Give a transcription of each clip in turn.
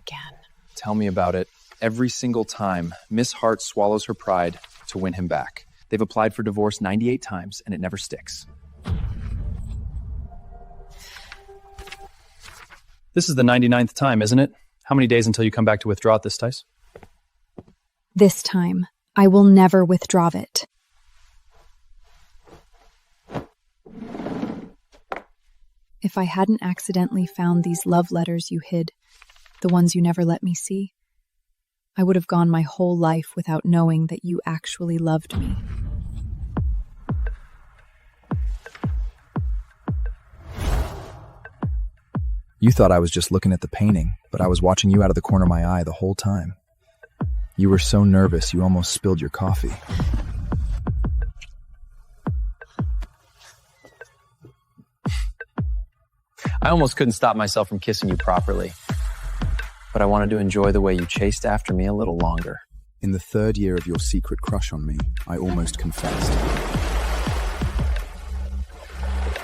again. Tell me about it. Every single time, Miss Hart swallows her pride to win him back. They've applied for divorce 98 times, and it never sticks. This is the 99th time, isn't it? How many days until you come back to withdraw it this time? This time, I will never withdraw it. If I hadn't accidentally found these love letters you hid, the ones you never let me see, I would have gone my whole life without knowing that you actually loved me. You thought I was just looking at the painting, but I was watching you out of the corner of my eye the whole time. You were so nervous you almost spilled your coffee. I almost couldn't stop myself from kissing you properly, but I wanted to enjoy the way you chased after me a little longer. In the 3rd year of your secret crush on me, I almost confessed.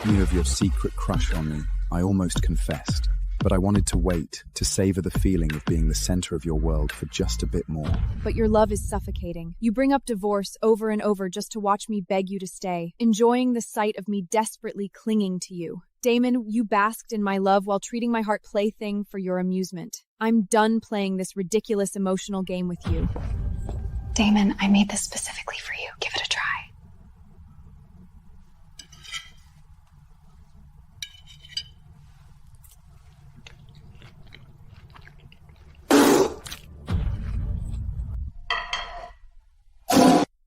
Year of your secret crush on me, I almost confessed. But I wanted to wait, to savor the feeling of being the center of your world for just a bit more. But your love is suffocating. You bring up divorce over and over just to watch me beg you to stay, enjoying the sight of me desperately clinging to you. Damon, you basked in my love while treating my heart plaything for your amusement. I'm done playing this ridiculous emotional game with you. Damon, I made this specifically for you. Give it a try.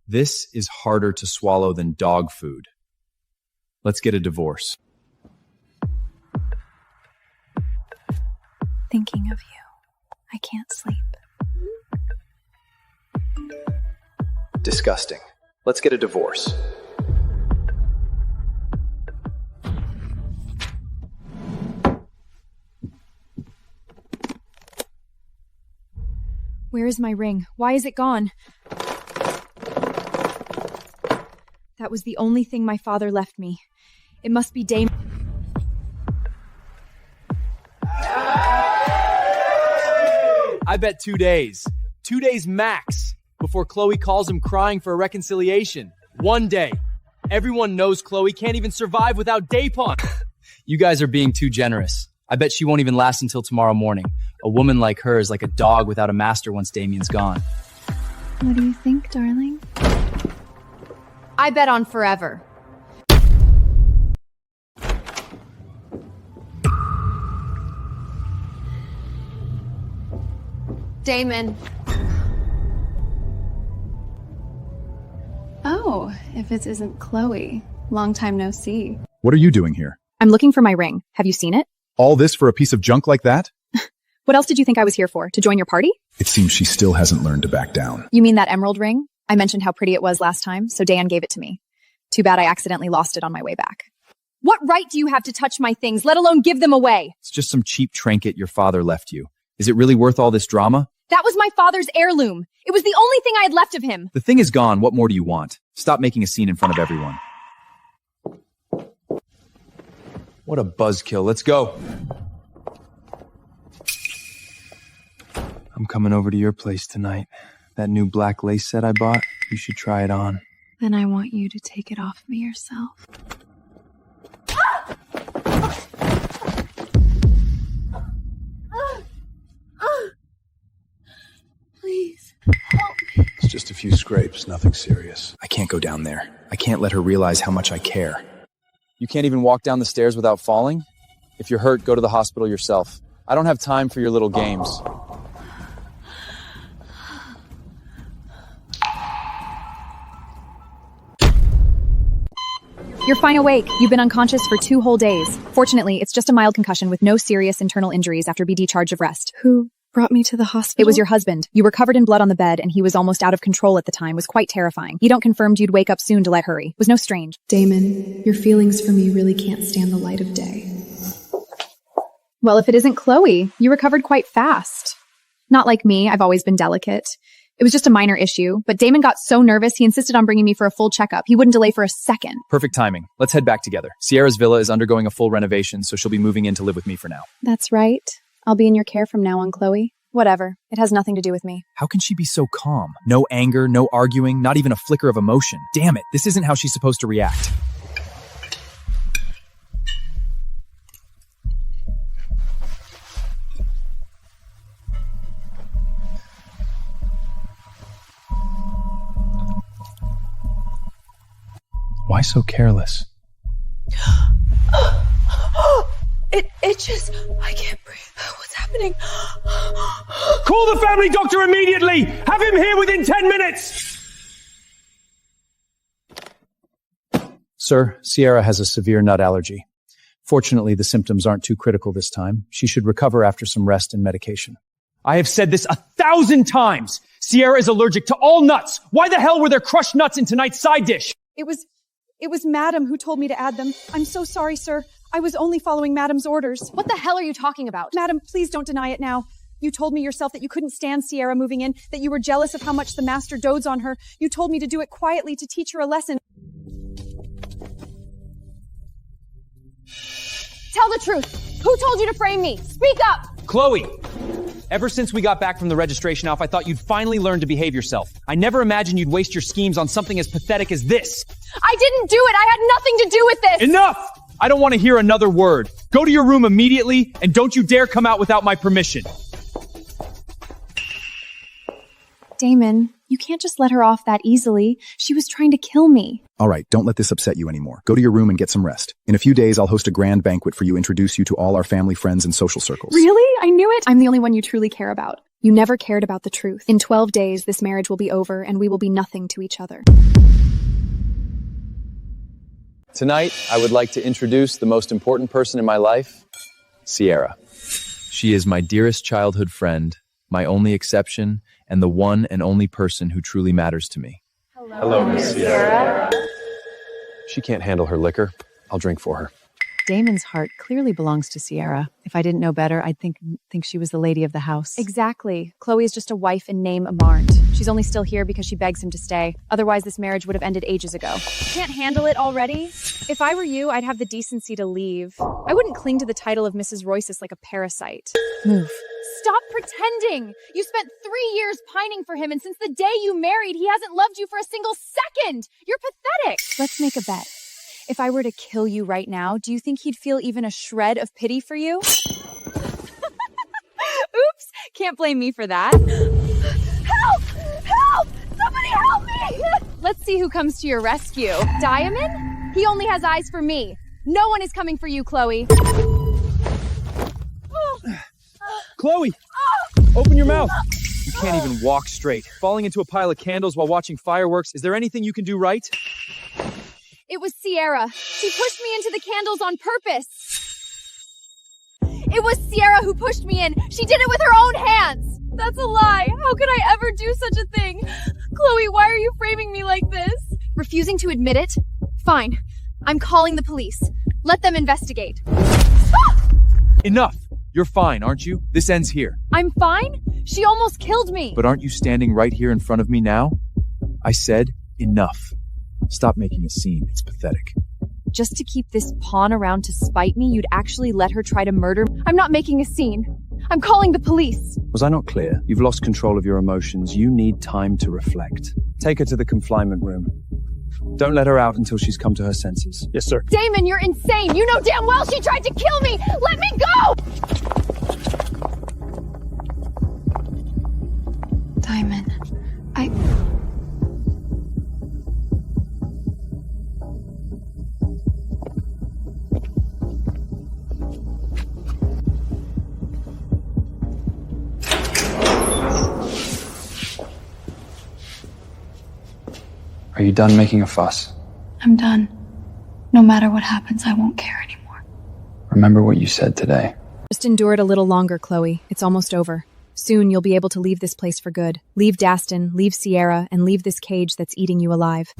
This is harder to swallow than dog food. Let's get a divorce. Thinking of you, I can't sleep. Disgusting. Let's get a divorce. Where is my ring? Why is it gone? That was the only thing my father left me. It must be Damon. I bet 2 days. 2 days max before Chloe calls him crying for a reconciliation. 1 day. Everyone knows Chloe can't even survive without Dapon. You guys are being too generous. I bet she won't even last until tomorrow morning. A woman like her is like a dog without a master once Damien's gone. What do you think, darling? I bet on forever. Damon. Oh, if it isn't Chloe. Long time no see. What are you doing here? I'm looking for my ring. Have you seen it? All this for a piece of junk like that? What else did you think I was here for? To join your party? It seems she still hasn't learned to back down. You mean that emerald ring? I mentioned how pretty it was last time, so Dan gave it to me. Too bad I accidentally lost it on my way back. What right do you have to touch my things, let alone give them away? It's just some cheap trinket your father left you. Is it really worth all this drama? That was my father's heirloom. It was the only thing I had left of him. The thing is gone. What more do you want? Stop making a scene in front of everyone. What a buzzkill. Let's go. I'm coming over to your place tonight. That new black lace set I bought, you should try it on. Then I want you to take it off me yourself. Please, help me. It's just a few scrapes, nothing serious. I can't go down there. I can't let her realize how much I care. You can't even walk down the stairs without falling? If you're hurt, go to the hospital yourself. I don't have time for your little games. You're fine awake. You've been unconscious for 2 whole days. Fortunately, it's just a mild concussion with no serious internal injuries after being discharged of rest. Who brought me to the hospital? It was your husband. You were covered in blood on the bed, and he was almost out of control at the time. It was quite terrifying. You don't confirmed you'd wake up soon to let hurry. Was no strange. Damon, your feelings for me really can't stand the light of day. Well, if it isn't Chloe, you recovered quite fast. Not like me, I've always been delicate. It was just a minor issue, but Damon got so nervous he insisted on bringing me for a full checkup. He wouldn't delay for a second. Perfect timing. Let's head back together. Sierra's villa is undergoing a full renovation, so she'll be moving in to live with me for now. That's right. I'll be in your care from now on, Chloe. Whatever. It has nothing to do with me. How can she be so calm? No anger, no arguing, not even a flicker of emotion. Damn it, this isn't how she's supposed to react. Why so careless? It itches. I can't breathe. What's happening? Call the family doctor immediately! Have him here within 10 minutes! Sir, Sierra has a severe nut allergy. Fortunately, the symptoms aren't too critical this time. She should recover after some rest and medication. I have said this 1,000 times! Sierra is allergic to all nuts! Why the hell were there crushed nuts in tonight's side dish? It was Madam who told me to add them. I'm so sorry, sir. I was only following Madam's orders. What the hell are you talking about? Madam, please don't deny it now. You told me yourself that you couldn't stand Sierra moving in, that you were jealous of how much the master dotes on her. You told me to do it quietly to teach her a lesson. Tell the truth. Who told you to frame me? Speak up! Chloe! Ever since we got back from the registration off, I thought you'd finally learn to behave yourself. I never imagined you'd waste your schemes on something as pathetic as this. I didn't do it! I had nothing to do with this! Enough! I don't want to hear another word. Go to your room immediately, and don't you dare come out without my permission. Damon, you can't just let her off that easily. She was trying to kill me. All right, don't let this upset you anymore. Go to your room and get some rest. In a few days, I'll host a grand banquet for you, introduce you to all our family, friends, and social circles. Really? I knew it. I'm the only one you truly care about. You never cared about the truth. In 12 days, this marriage will be over, and we will be nothing to each other. Tonight, I would like to introduce the most important person in my life, Sierra. She is my dearest childhood friend, my only exception, and the one and only person who truly matters to me. Hello, Miss Sierra. She can't handle her liquor. I'll drink for her. Damon's heart clearly belongs to Sierra. If I didn't know better, I'd think she was the lady of the house. Exactly. Chloe is just a wife in name aren't. She's only still here because she begs him to stay. Otherwise, this marriage would have ended ages ago. Can't handle it already? If I were you, I'd have the decency to leave. I wouldn't cling to the title of Mrs. Royces like a parasite. Move. Stop pretending! You spent 3 years pining for him, and since the day you married, he hasn't loved you for a single second! You're pathetic! Let's make a bet. If I were to kill you right now, do you think he'd feel even a shred of pity for you? Oops! Can't blame me for that. Help! Help! Somebody help me! Let's see who comes to your rescue. Diamond? He only has eyes for me. No one is coming for you, Chloe. Chloe! Open your mouth! You can't even walk straight. Falling into a pile of candles while watching fireworks. Is there anything you can do right? It was Sierra. She pushed me into the candles on purpose. It was Sierra who pushed me in. She did it with her own hands. That's a lie. How could I ever do such a thing? Chloe, why are you framing me like this? Refusing to admit it? Fine. I'm calling the police. Let them investigate. Enough! You're fine, aren't you? This ends here. I'm fine? She almost killed me. But aren't you standing right here in front of me now? I said, enough. Stop making a scene. It's pathetic. Just to keep this pawn around to spite me, you'd actually let her try to murder me? I'm not making a scene. I'm calling the police. Was I not clear? You've lost control of your emotions. You need time to reflect. Take her to the confinement room. Don't let her out until she's come to her senses. Yes, sir. Damon, you're insane. You know damn well she tried to kill me. Let me go! Diamond, Are you done making a fuss? I'm done. No matter what happens, I won't care anymore. Remember what you said today. Just endure it a little longer, Chloe. It's almost over. Soon you'll be able to leave this place for good. Leave Daston, leave Sierra, and leave this cage that's eating you alive.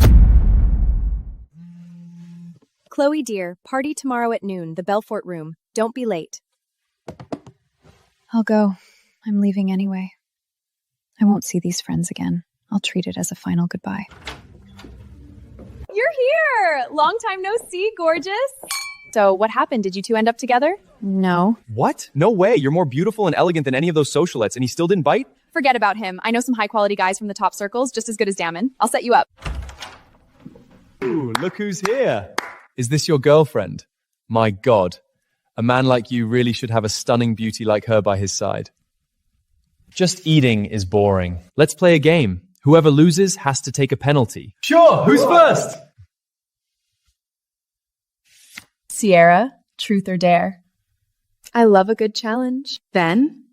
Chloe, dear, party tomorrow at noon, the Belfort room. Don't be late. I'll go. I'm leaving anyway. I won't see these friends again. I'll treat it as a final goodbye. You're here! Long time no see, gorgeous. So what happened? Did you two end up together? No. What? No way. You're more beautiful and elegant than any of those socialettes, and he still didn't bite? Forget about him. I know some high-quality guys from the top circles, just as good as Damon. I'll set you up. Ooh, look who's here. Is this your girlfriend? My God. A man like you really should have a stunning beauty like her by his side. Just eating is boring. Let's play a game. Whoever loses has to take a penalty. Sure, who's first? Sierra, truth or dare? I love a good challenge. Then,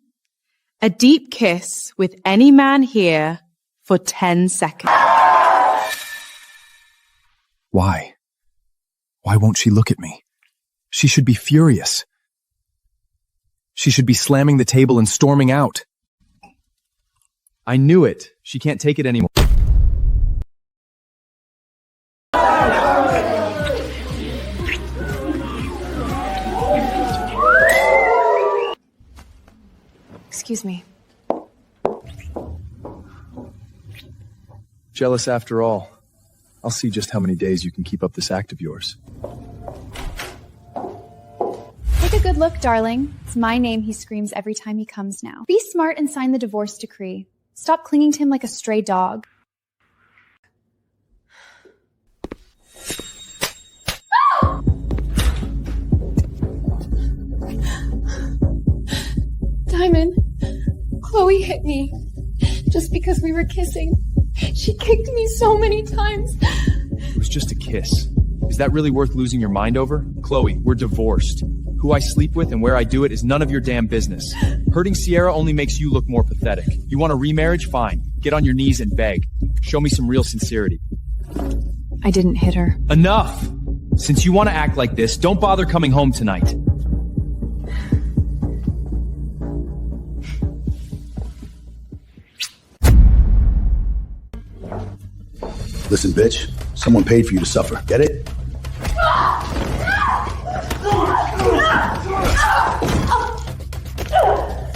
a deep kiss with any man here for 10 seconds. Why? Why won't she look at me? She should be furious. She should be slamming the table and storming out. I knew it. She can't take it anymore. Excuse me. Jealous after all. I'll see just how many days you can keep up this act of yours. Take a good look, darling. It's my name he screams every time he comes now. Be smart and sign the divorce decree. Stop clinging to him like a stray dog. Diamond, Chloe hit me just because we were kissing. She kicked me so many times. It was just a kiss. Is that really worth losing your mind over? Chloe, we're divorced. Who I sleep with and where I do it is none of your damn business. Hurting Sierra only makes you look more pathetic. You want a remarriage? Fine. Get on your knees and beg. Show me some real sincerity. I didn't hit her. Enough! Since you want to act like this, don't bother coming home tonight. Listen, bitch. Someone paid for you to suffer. Get it?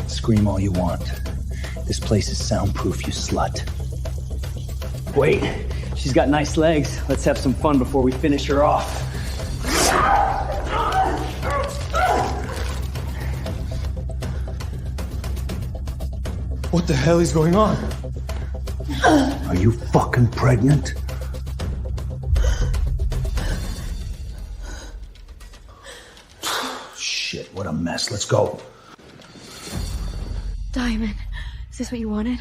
Scream all you want. This place is soundproof, you slut. Wait, she's got nice legs. Let's have some fun before we finish her off. What the hell is going on? Are you fucking pregnant? Shit, what a mess. Let's go. Diamond, is this what you wanted?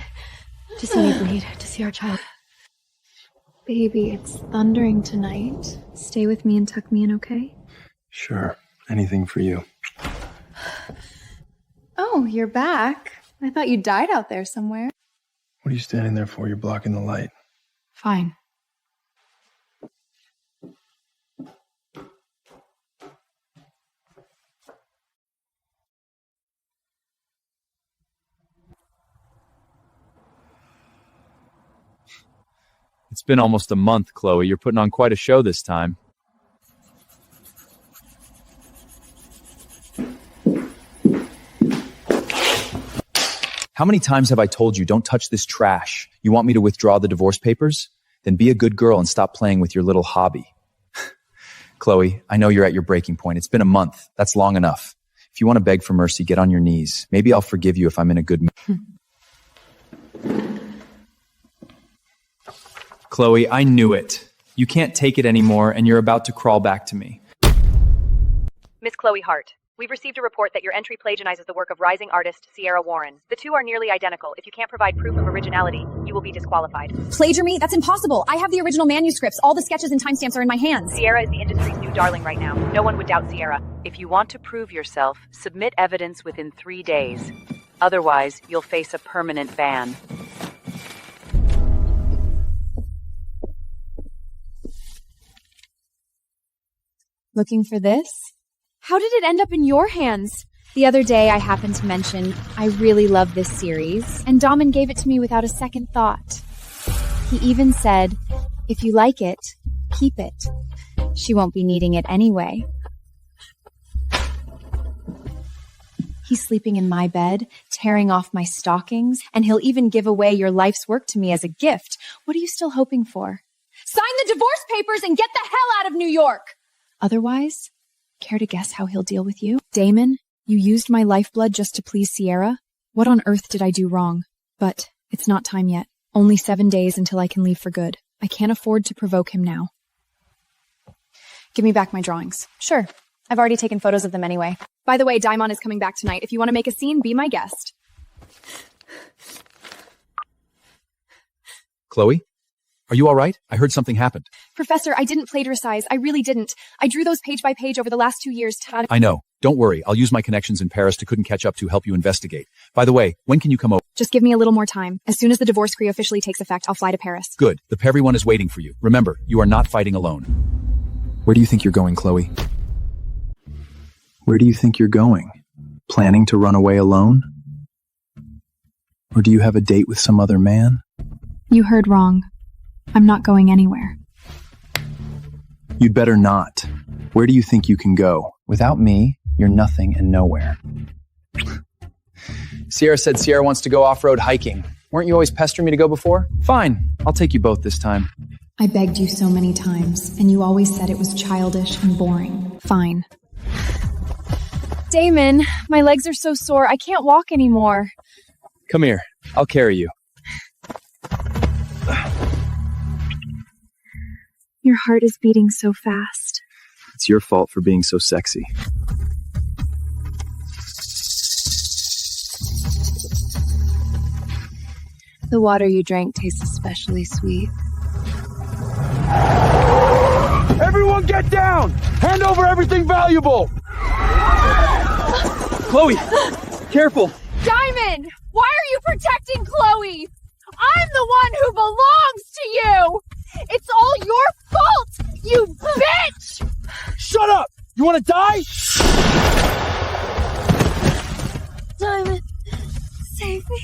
To see me bleed, to see our child. Baby, it's thundering tonight. Stay with me and tuck me in, okay? Sure. Anything for you. Oh, you're back. I thought you died out there somewhere. What are you standing there for? You're blocking the light. Fine. It's been almost a month, Chloe. You're putting on quite a show this time. How many times have I told you, don't touch this trash? You want me to withdraw the divorce papers? Then be a good girl and stop playing with your little hobby. Chloe, I know you're at your breaking point. It's been a month. That's long enough. If you want to beg for mercy, get on your knees. Maybe I'll forgive you if I'm in a good mood. Chloe, I knew it. You can't take it anymore, and you're about to crawl back to me. Miss Chloe Hart, we've received a report that your entry plagiarizes the work of rising artist Sierra Warren. The two are nearly identical. If you can't provide proof of originality, you will be disqualified. Plagiar me? That's impossible. I have the original manuscripts. All the sketches and timestamps are in my hands. Sierra is the industry's new darling right now. No one would doubt Sierra. If you want to prove yourself, submit evidence within 3 days. Otherwise, you'll face a permanent ban. Looking for this? How did it end up in your hands? The other day I happened to mention I really love this series, and Daman gave it to me without a second thought. He even said, if you like it, keep it. She won't be needing it anyway. He's sleeping in my bed, tearing off my stockings, and he'll even give away your life's work to me as a gift. What are you still hoping for? Sign the divorce papers and get the hell out of New York! Otherwise, care to guess how he'll deal with you? Damon, You used my lifeblood just to please Sierra? What on earth did I do wrong? But it's not time yet. Only 7 days until I can leave for good. I can't afford to provoke him now. Give me back my drawings. Sure. I've already taken photos of them anyway. By the way, Daimon is coming back tonight. If you want to make a scene, be my guest. Chloe? Are you all right? I heard something happened. Professor, I didn't plagiarize. I really didn't. I drew those page by page over the last 2 years. I know. Don't worry. I'll use my connections in Paris to couldn't catch up to help you investigate. By the way, when can you come over? Just give me a little more time. As soon as the divorce decree officially takes effect, I'll fly to Paris. Good. The everyone is waiting for you. Remember, you are not fighting alone. Where do you think you're going, Chloe? Where do you think you're going? Planning to run away alone? Or do you have a date with some other man? You heard wrong. I'm not going anywhere. You'd better not. Where do you think you can go? Without me, you're nothing and nowhere. Sierra said Sierra wants to go off-road hiking. Weren't you always pestering me to go before? Fine. I'll take you both this time. I begged you so many times, and you always said it was childish and boring. Fine. Damon, my legs are so sore, I can't walk anymore. Come here. I'll carry you. Your heart is beating so fast. It's your fault for being so sexy. The water you drank tastes especially sweet. Everyone get down! Hand over everything valuable! Chloe! Careful! Diamond! Why are you protecting Chloe? I'm the one who belongs to you! It's all your fault, you bitch! Shut up! You want to die? Diamond, save me.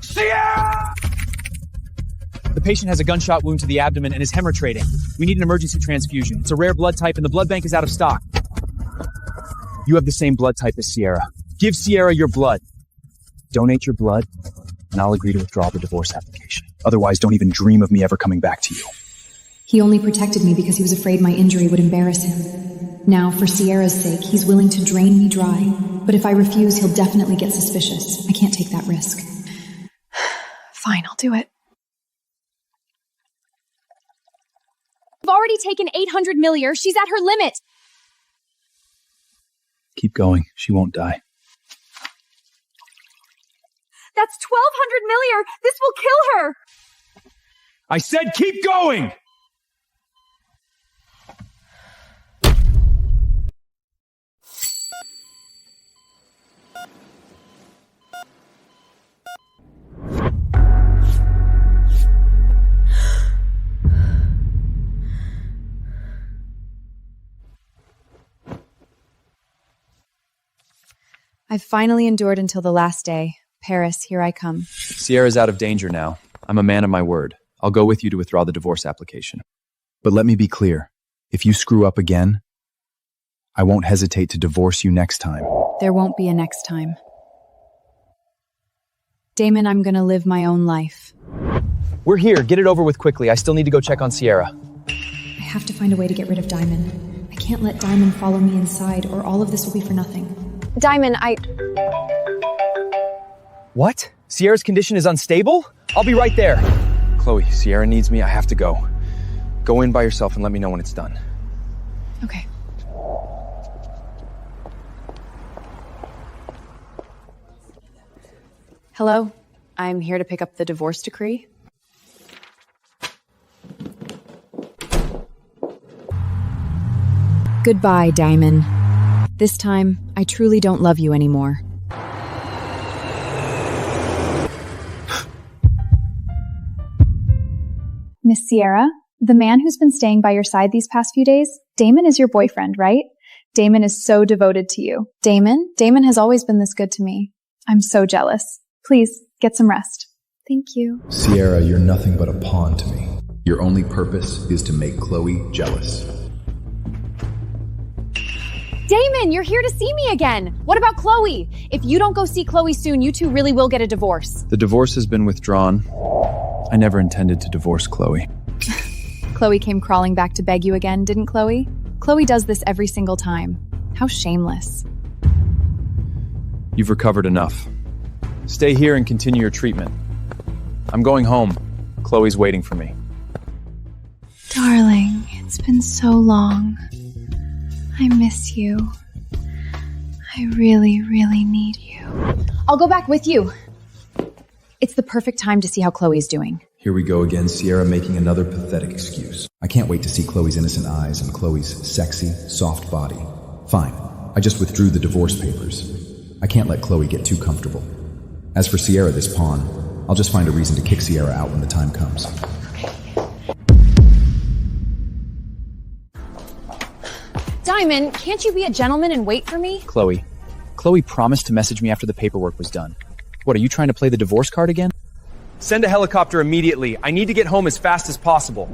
Sierra! The patient has a gunshot wound to the abdomen and is hemorrhaging. We need an emergency transfusion. It's a rare blood type and the blood bank is out of stock. You have the same blood type as Sierra. Give Sierra your blood. Donate your blood, and I'll agree to withdraw the divorce application. Otherwise, don't even dream of me ever coming back to you. He only protected me because he was afraid my injury would embarrass him. Now, for Sierra's sake, he's willing to drain me dry. But if I refuse, he'll definitely get suspicious. I can't take that risk. Fine, I'll do it. I've already taken 800 millir. She's at her limit. Keep going. She won't die. That's 1,200 millir. This will kill her. I said keep going! I've finally endured until the last day. Paris, here I come. Sierra's out of danger now. I'm a man of my word. I'll go with you to withdraw the divorce application. But let me be clear. If you screw up again, I won't hesitate to divorce you next time. There won't be a next time. Damon, I'm gonna live my own life. We're here. Get it over with quickly. I still need to go check on Sierra. I have to find a way to get rid of Diamond. I can't let Diamond follow me inside, or all of this will be for nothing. Diamond, What? Sierra's condition is unstable? I'll be right there. Chloe, Sierra needs me. I have to go. Go in by yourself and let me know when it's done. Okay. Hello? I'm here to pick up the divorce decree. Goodbye, Diamond. This time, I truly don't love you anymore. Miss Sierra, the man who's been staying by your side these past few days, Damon is your boyfriend, right? Damon is so devoted to you. Damon has always been this good to me. I'm so jealous. Please, get some rest. Thank you. Sierra, you're nothing but a pawn to me. Your only purpose is to make Chloe jealous. Damon, you're here to see me again. What about Chloe? If you don't go see Chloe soon, you two really will get a divorce. The divorce has been withdrawn. I never intended to divorce Chloe. Chloe came crawling back to beg you again, didn't Chloe? Chloe does this every single time. How shameless. You've recovered enough. Stay here and continue your treatment. I'm going home. Chloe's waiting for me. Darling, it's been so long. I miss you. I really, really need you. I'll go back with you. It's the perfect time to see how Chloe's doing. Here we go again, Sierra making another pathetic excuse. I can't wait to see Chloe's innocent eyes and Chloe's sexy, soft body. Fine, I just withdrew the divorce papers. I can't let Chloe get too comfortable. As for Sierra, this pawn, I'll just find a reason to kick Sierra out when the time comes. Diamond, can't you be a gentleman and wait for me? Chloe promised to message me after the paperwork was done. What, are you trying to play the divorce card again? Send a helicopter immediately. I need to get home as fast as possible.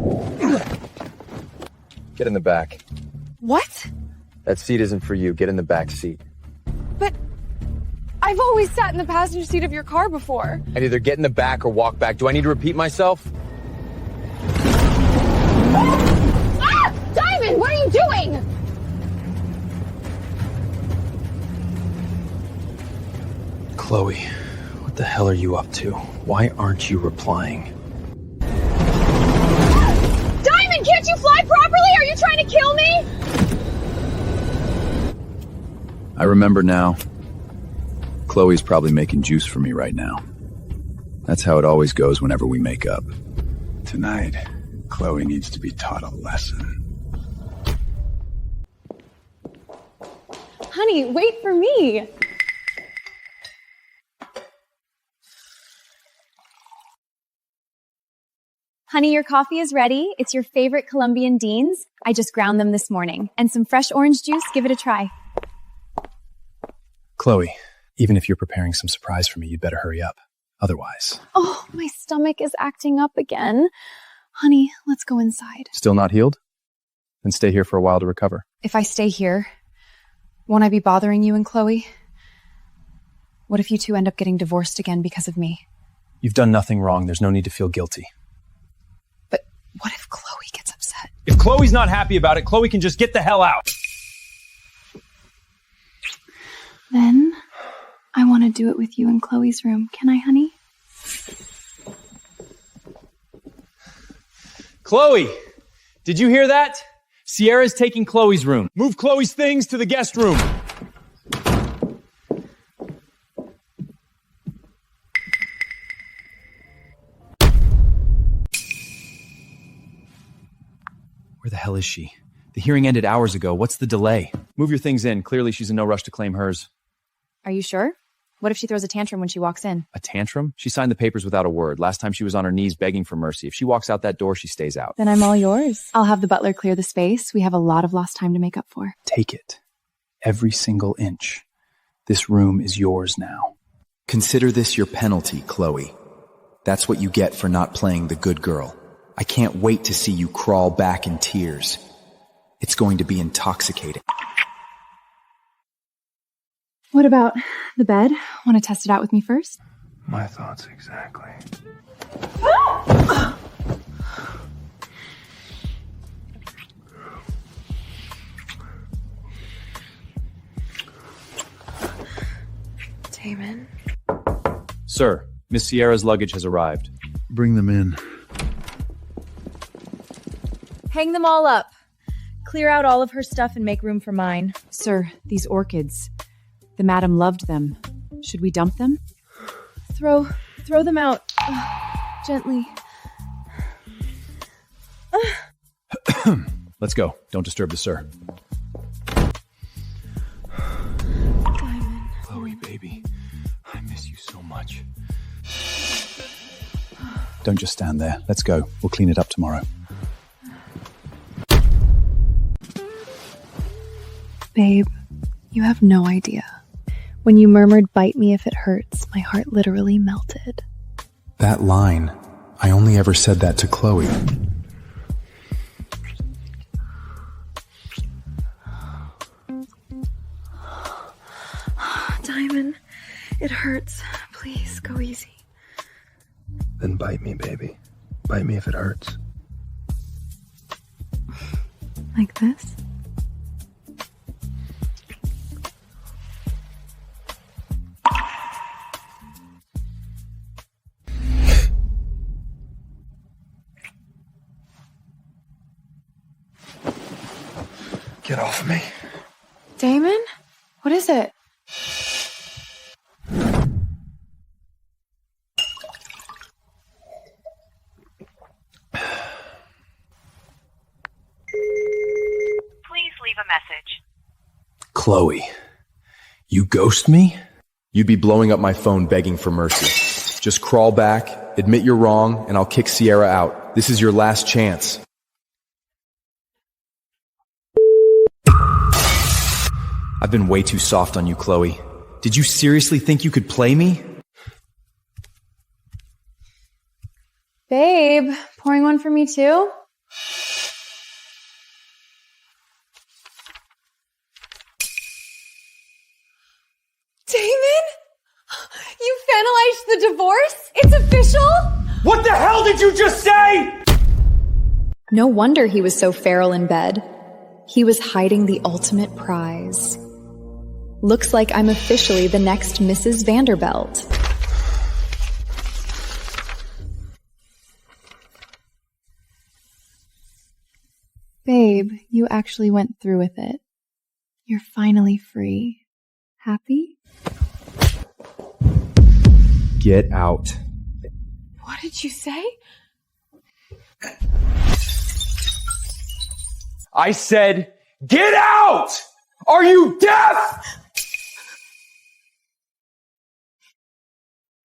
Get in the back. What? That seat isn't for you. Get in the back seat. But I've always sat in the passenger seat of your car before. And either get in the back or walk back. Do I need to repeat myself? Ah! Diamond, what are you doing? Chloe, what the hell are you up to? Why aren't you replying? Diamond, can't you fly properly? Are you trying to kill me? I remember now. Chloe's probably making juice for me right now. That's how it always goes whenever we make up. Tonight, Chloe needs to be taught a lesson. Honey, wait for me. Honey, your coffee is ready. It's your favorite Colombian beans. I just ground them this morning. And some fresh orange juice. Give it a try. Chloe, even if you're preparing some surprise for me, you'd better hurry up. Otherwise... Oh, my stomach is acting up again. Honey, let's go inside. Still not healed? Then stay here for a while to recover. If I stay here, won't I be bothering you and Chloe? What if you two end up getting divorced again because of me? You've done nothing wrong. There's no need to feel guilty. What if Chloe gets upset? If Chloe's not happy about it, Chloe can just get the hell out. Then, I want to do it with you in Chloe's room. Can I, honey? Chloe, did you hear that? Sierra's taking Chloe's room. Move Chloe's things to the guest room. Where the hell is she? The hearing ended hours ago. What's the delay? Move your things in. Clearly she's in no rush to claim hers. Are you sure? What if she throws a tantrum when she walks in? A tantrum? She signed the papers without a word. Last time she was on her knees begging for mercy. If she walks out that door, she stays out. Then I'm all yours. I'll have the butler clear the space. We have a lot of lost time to make up for. Take it. Every single inch. This room is yours now. Consider this your penalty, Chloe. That's what you get for not playing the good girl. I can't wait to see you crawl back in tears. It's going to be intoxicating. What about the bed? Want to test it out with me first? My thoughts exactly. Damon. Sir, Miss Sierra's luggage has arrived. Bring them in. Hang them all up. Clear out all of her stuff and make room for mine. Sir, these orchids. The madam loved them. Should we dump them? Throw them out. Gently. Let's go. Don't disturb the sir. Diamond. Chloe, baby. I miss you so much. Don't just stand there. Let's go. We'll clean it up tomorrow. Babe, you have no idea. When you murmured, "Bite me if it hurts," my heart literally melted. That line, I only ever said that to Chloe. Diamond, it hurts. Please, go easy. Then bite me, baby. Bite me if it hurts. Like this? Get off of me. Damon? What is it? Please leave a message. Chloe, you ghost me? You'd be blowing up my phone begging for mercy. Just crawl back, admit you're wrong, and I'll kick Sierra out. This is your last chance. I've been way too soft on you, Chloe. Did you seriously think you could play me? Babe, pouring one for me too? Damon? You finalized the divorce? It's official? What the hell did you just say? No wonder he was so feral in bed. He was hiding the ultimate prize. Looks like I'm officially the next Mrs. Vanderbilt. Babe, you actually went through with it. You're finally free. Happy? Get out. What did you say? I said, get out! Are you deaf?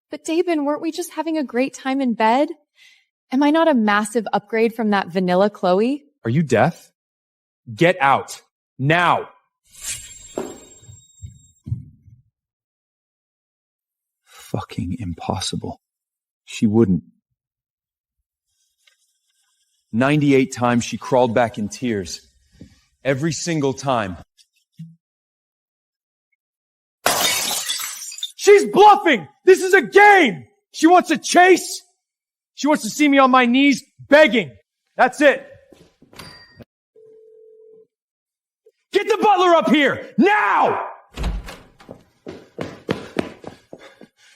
But Damon, weren't we just having a great time in bed? Am I not a massive upgrade from that vanilla Chloe? Are you deaf? Get out. Now. Fucking impossible. She wouldn't. 98 times she crawled back in tears. Every single time. She's bluffing! This is a game! She wants a chase! She wants to see me on my knees begging. That's it. Get the butler up here! Now!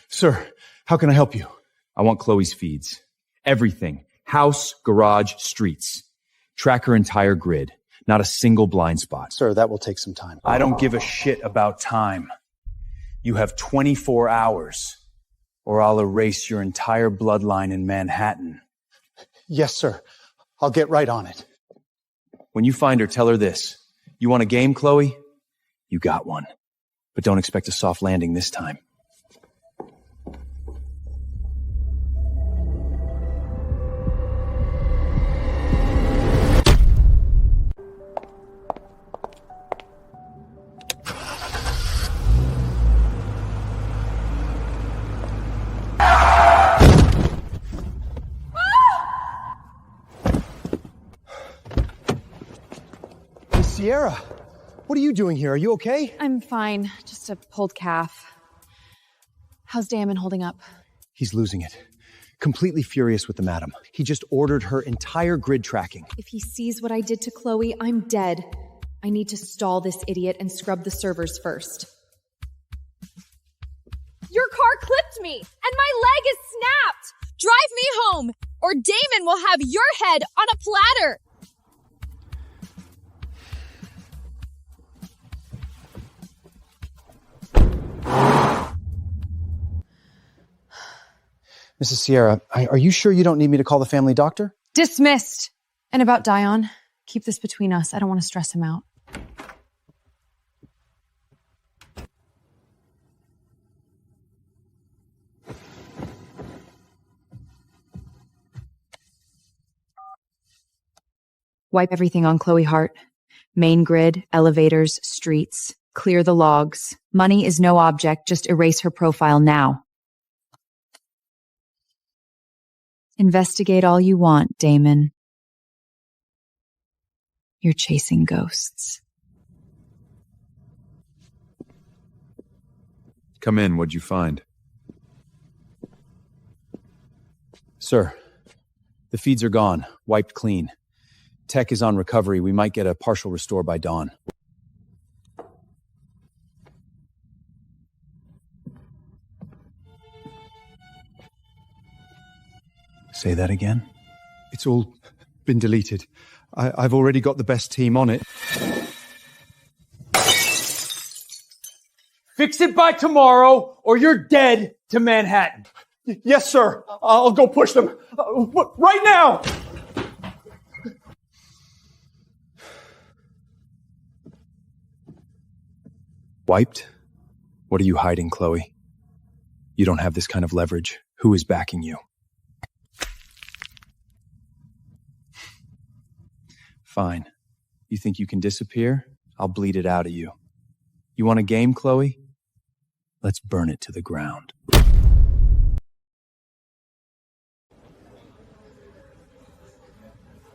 Sir, how can I help you? I want Chloe's feeds. Everything. House, garage, streets. Track her entire grid. Not a single blind spot. Sir, that will take some time. I don't give a shit about time. You have 24 hours, or I'll erase your entire bloodline in Manhattan. Yes, sir. I'll get right on it. When you find her, tell her this. You want a game, Chloe? You got one. But don't expect a soft landing this time. Sierra, what are you doing here? Are you okay? I'm fine. Just a pulled calf. How's Damon holding up? He's losing it. Completely furious with the madam. He just ordered her entire grid tracking. If he sees what I did to Chloe, I'm dead. I need to stall this idiot and scrub the servers first. Your car clipped me, and my leg is snapped! Drive me home, or Damon will have your head on a platter! Mrs. Sierra, are you sure you don't need me to call the family doctor? Dismissed! And about Dion, keep this between us. I don't want to stress him out. Wipe everything on Chloe Hart. Main grid, elevators, streets. Clear the logs. Money is no object. Just erase her profile now. Investigate all you want, Damon. You're chasing ghosts. Come in, what'd you find? Sir, the feeds are gone, wiped clean. Tech is on recovery. We might get a partial restore by dawn. Say that again? It's all been deleted. I've already got the best team on it. Fix it by tomorrow, or you're dead to Manhattan. Yes, sir. I'll go push them. Right now! Wiped? What are you hiding, Chloe? You don't have this kind of leverage. Who is backing you? Fine. You think you can disappear? I'll bleed it out of you. You want a game, Chloe? Let's burn it to the ground.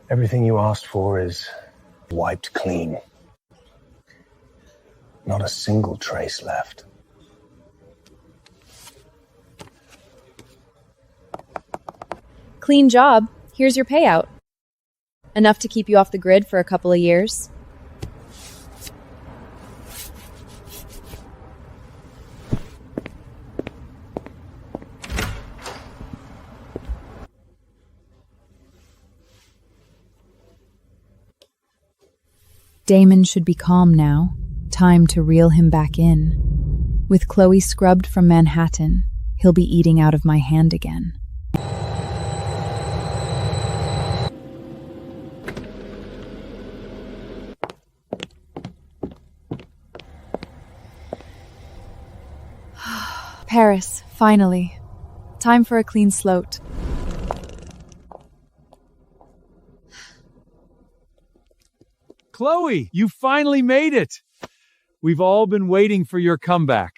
Everything you asked for is wiped clean. Not a single trace left. Clean job. Here's your payout. Enough to keep you off the grid for a couple of years. Damon should be calm now. Time to reel him back in. With Chloe scrubbed from Manhattan, he'll be eating out of my hand again. Paris, finally. Time for a clean slate. Chloe, you finally made it. We've all been waiting for your comeback.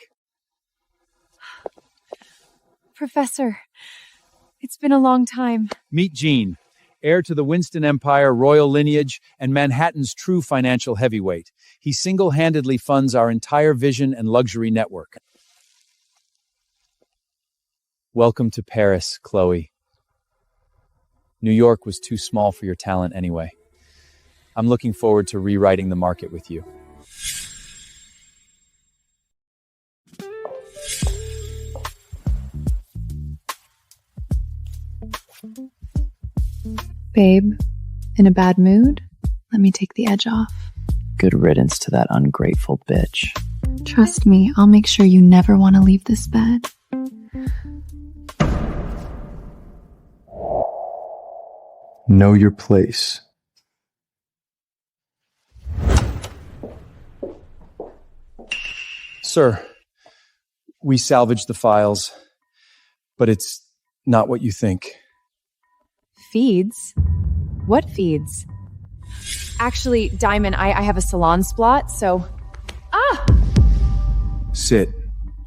Professor, it's been a long time. Meet Jean, heir to the Winston Empire royal lineage and Manhattan's true financial heavyweight. He single-handedly funds our entire vision and luxury network. Welcome to Paris, Chloe. New York was too small for your talent anyway. I'm looking forward to rewriting the market with you. Babe, in a bad mood? Let me take the edge off. Good riddance to that ungrateful bitch. Trust me, I'll make sure you never want to leave this bed. Know your place. Sir, we salvaged the files, but it's not what you think. Feeds? What feeds? Actually, Diamond, I have a salon splot, so... Ah! Sit.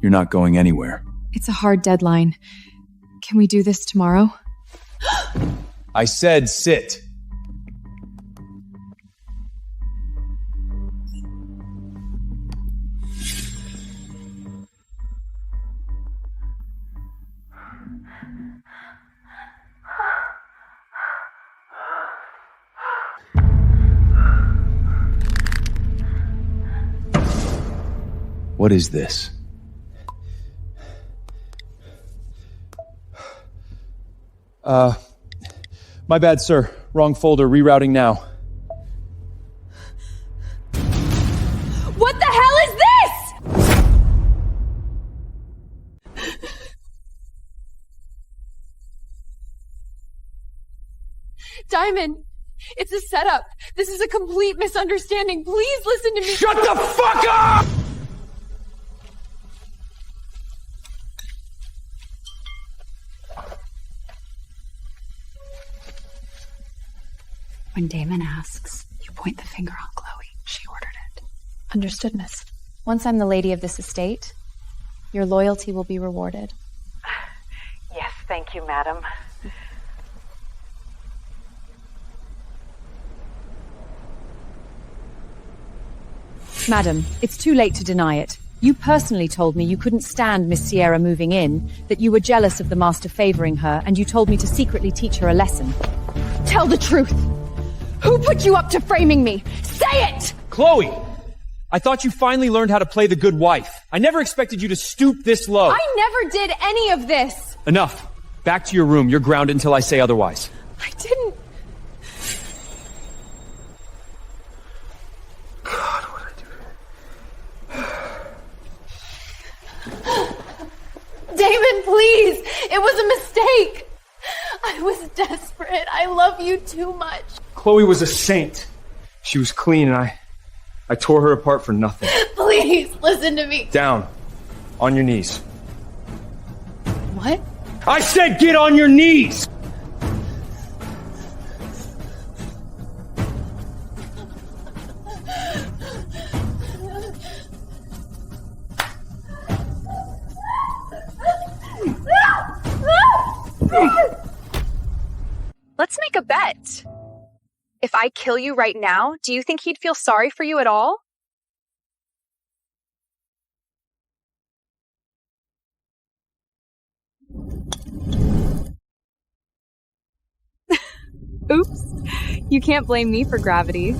You're not going anywhere. It's a hard deadline. Can we do this tomorrow? I said sit. What is this? My bad, sir. Wrong folder. Rerouting now. What the hell is this? Diamond, it's a setup. This is a complete misunderstanding. Please listen to me. Shut the fuck up! When Damon asks, you point the finger on Chloe. She ordered it. Understood, miss. Once I'm the lady of this estate, your loyalty will be rewarded. Yes, thank you, madam. Madam, it's too late to deny it. You personally told me you couldn't stand Miss Sierra moving in, that you were jealous of the master favoring her, and you told me to secretly teach her a lesson. Tell the truth! Who put you up to framing me? Say it! Chloe! I thought you finally learned how to play the good wife. I never expected you to stoop this low. I never did any of this! Enough. Back to your room. You're grounded until I say otherwise. I didn't... God, what did I do? Damon, please! It was a mistake! I was desperate. I love you too much. Chloe was a saint. She was clean, and I tore her apart for nothing. Please, listen to me. Down. On your knees. What? I said get on your knees! Let's make a bet. If I kill you right now, do you think he'd feel sorry for you at all? Oops. You can't blame me for gravity.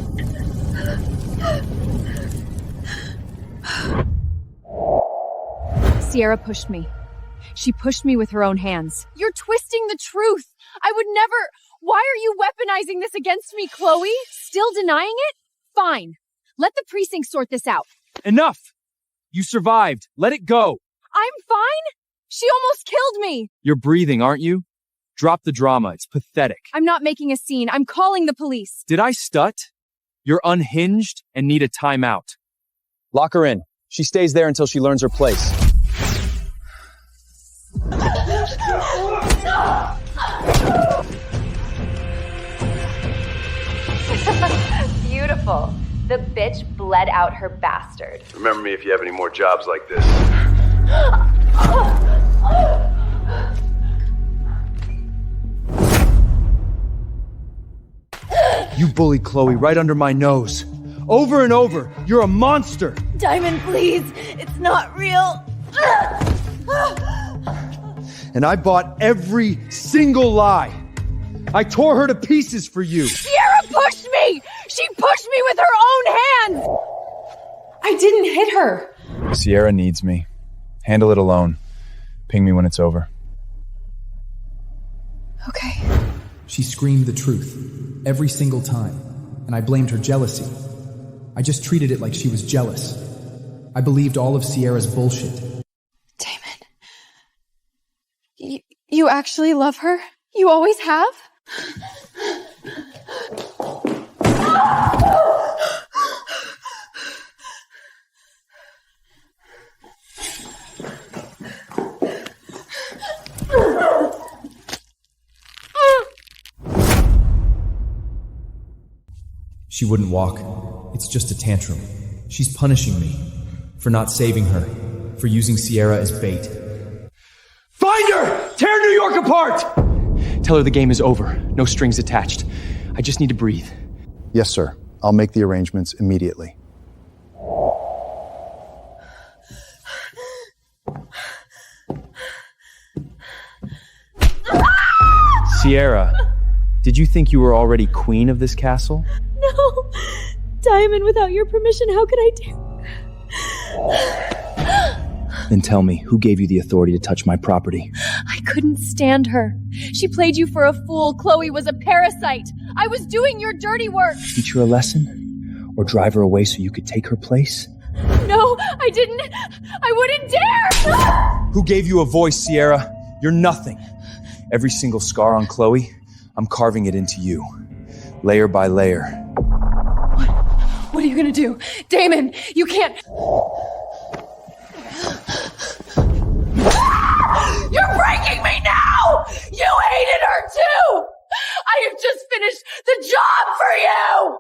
Sierra pushed me. She pushed me with her own hands. You're twisting the truth. I would never... Why are you weaponizing this against me, Chloe? Still denying it? Fine. Let the precinct sort this out. Enough! You survived. Let it go. I'm fine? She almost killed me. You're breathing, aren't you? Drop the drama. It's pathetic. I'm not making a scene. I'm calling the police. Did I stut? You're unhinged and need a timeout. Lock her in. She stays there until she learns her place. Beautiful. The bitch bled out her bastard. Remember me if you have any more jobs like this. You bullied Chloe right under my nose. Over and over. You're a monster. Diamond, please. It's not real. And I bought every single lie. I tore her to pieces for you. Sierra pushed me! She pushed me with her own hands! I didn't hit her. Sierra needs me. Handle it alone. Ping me when it's over. Okay. She screamed the truth, every single time, and I blamed her jealousy. I just treated it like she was jealous. I believed all of Sierra's bullshit. Damon. You actually love her? You always have? She wouldn't walk. It's just a tantrum. She's punishing me for not saving her, for using Sierra as bait. Find her! Tear New York apart! Tell her the game is over. No strings attached. I just need to breathe. Yes, sir. I'll make the arrangements immediately. Sierra, did you think you were already queen of this castle? No. Diamond, without your permission, how could I do... Then tell me, who gave you the authority to touch my property? I couldn't stand her. She played you for a fool. Chloe was a parasite. I was doing your dirty work. Teach her a lesson? Or drive her away so you could take her place? No, I didn't. I wouldn't dare! Who gave you a voice, Sierra? You're nothing. Every single scar on Chloe, I'm carving it into you. Layer by layer. What are you gonna do? Damon, you can't... You're breaking me now! You hated her too! I have just finished the job for you!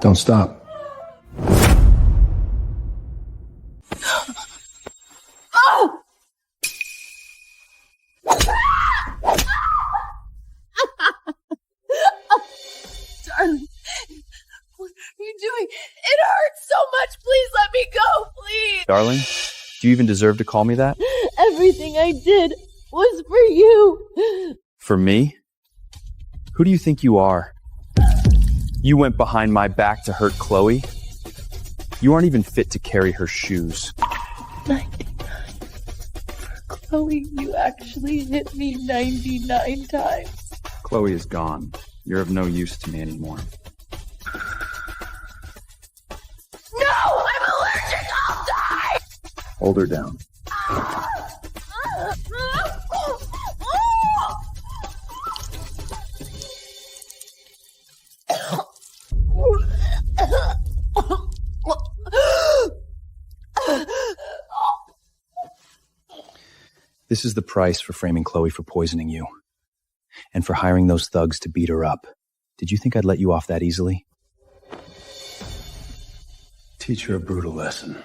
Don't stop. Oh! Darling, do you even deserve to call me that? Everything I did was for you. For me? Who do you think you are? You went behind my back to hurt Chloe? You aren't even fit to carry her shoes. 99. For Chloe, you actually hit me 99 times. Chloe is gone. You're of no use to me anymore. No! I'm allergic! I'll die! Hold her down. This is the price for framing Chloe for poisoning you. And for hiring those thugs to beat her up. Did you think I'd let you off that easily? Teach her a brutal lesson.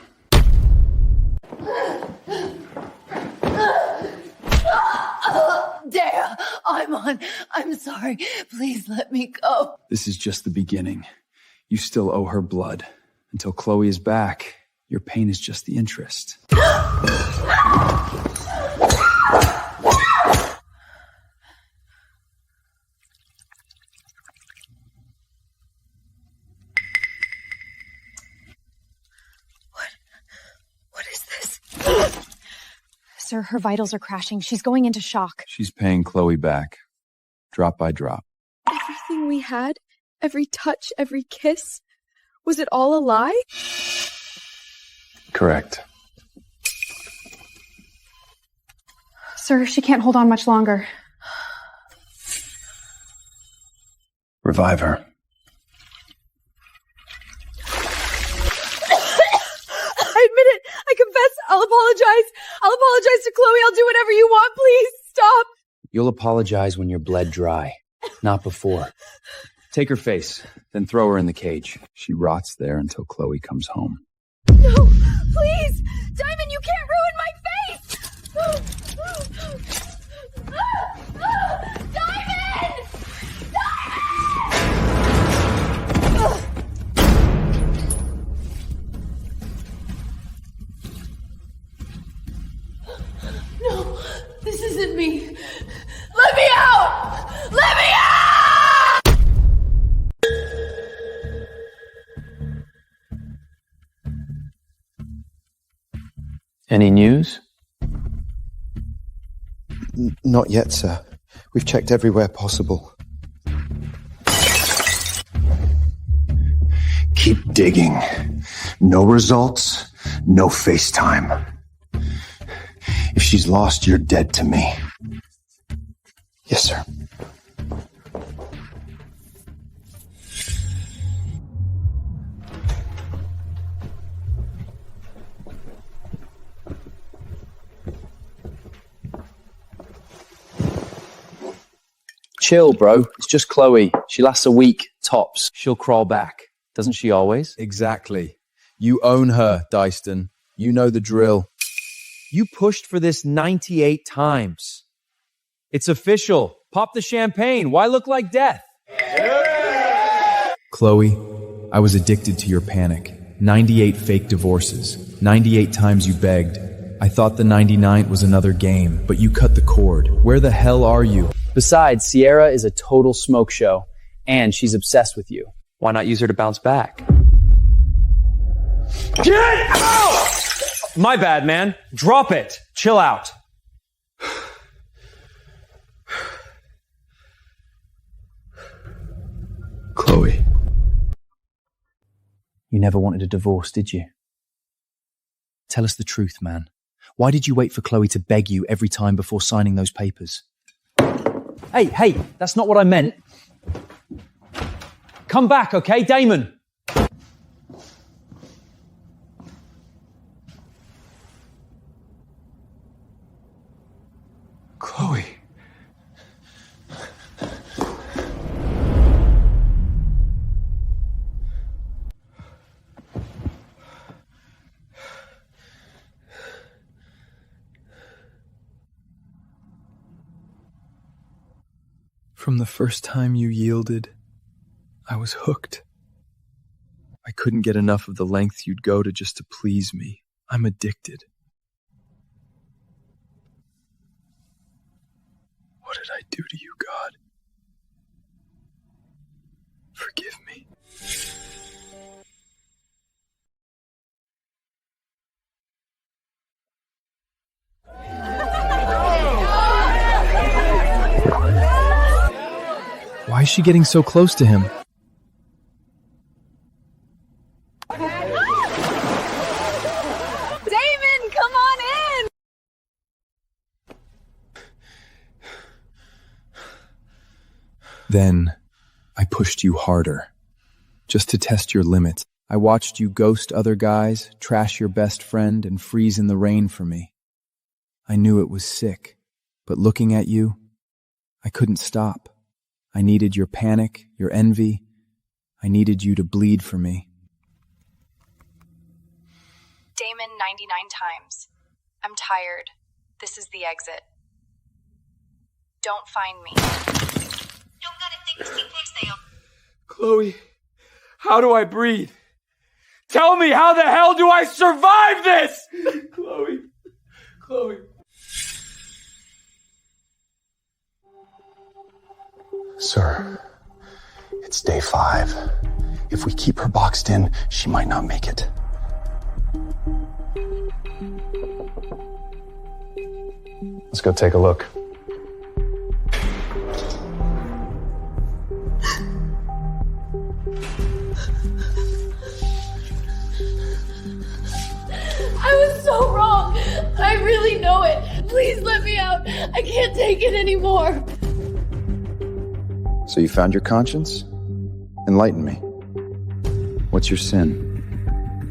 Dare, I'm sorry. Please let me go. This is just the beginning. You still owe her blood. Until Chloe is back, your pain is just the interest. What is this? Sir, her vitals are crashing. She's going into shock. She's paying Chloe back. Drop by drop. Everything we had, every touch, every kiss, was it all a lie? Correct. Sir, she can't hold on much longer. Revive her. I admit it. I confess. I'll apologize. I'll apologize to Chloe. I'll do whatever you want. Please stop. You'll apologize when you're bled dry, not before. Take her face, then throw her in the cage. She rots there until Chloe comes home. No, please! Diamond, you can't ruin my face! Diamond! No, this isn't me. Let me out! Let me out! Any news? Not yet, sir. We've checked everywhere possible. Keep digging. No results, no FaceTime. If she's lost, you're dead to me. Yes, sir. Chill, bro. It's just Chloe. She lasts a week, tops. She'll crawl back. Doesn't she always? Exactly. You own her, Dyston. You know the drill. You pushed for this 98 times. It's official. Pop the champagne. Why look like death? Chloe, I was addicted to your panic. 98 fake divorces. 98 times you begged. I thought the 99th was another game, but you cut the cord. Where the hell are you? Besides, Sierra is a total smoke show, and she's obsessed with you. Why not use her to bounce back? Get out! My bad, man. Drop it. Chill out. Chloe. You never wanted a divorce, did you? Tell us the truth, man. Why did you wait for Chloe to beg you every time before signing those papers? Hey, that's not what I meant. Come back, okay, Damon? Chloe. From the first time you yielded, I was hooked. I couldn't get enough of the length you'd go to just to please me. I'm addicted. What did I do to you, God? Forgive me. Why is she getting so close to him? Damon, come on in! Then I pushed you harder, just to test your limits. I watched you ghost other guys, trash your best friend, and freeze in the rain for me. I knew it was sick, but looking at you, I couldn't stop. I needed your panic, your envy. I needed you to bleed for me. Damon 99 times. I'm tired. This is the exit. Don't find me. Chloe, how do I breathe? Tell me, how the hell do I survive this? Chloe. Sir, it's day 5. If we keep her boxed in, she might not make it. Let's go take a look. I was so wrong. I really know it. Please let me out. I can't take it anymore. So you found your conscience? Enlighten me. What's your sin?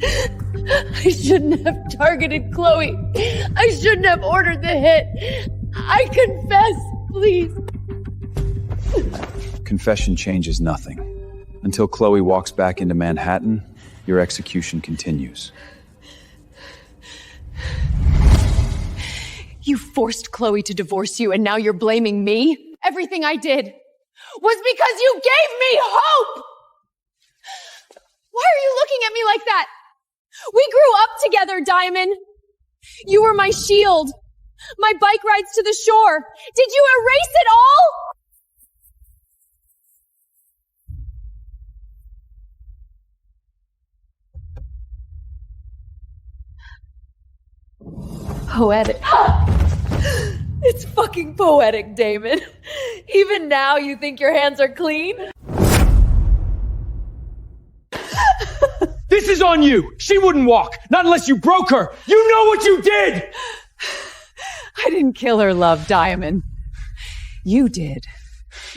I shouldn't have targeted Chloe. I shouldn't have ordered the hit. I confess, please. Confession changes nothing. Until Chloe walks back into Manhattan, your execution continues. You forced Chloe to divorce you, and now you're blaming me? Everything I did was because you gave me hope! Why are you looking at me like that? We grew up together, Diamond. You were my shield, my bike rides to the shore. Did you erase it all? Poetic. It's fucking poetic, Damon. Even now you think your hands are clean? This is on you! She wouldn't walk! Not unless you broke her! You know what you did! I didn't kill her, love, Diamond. You did.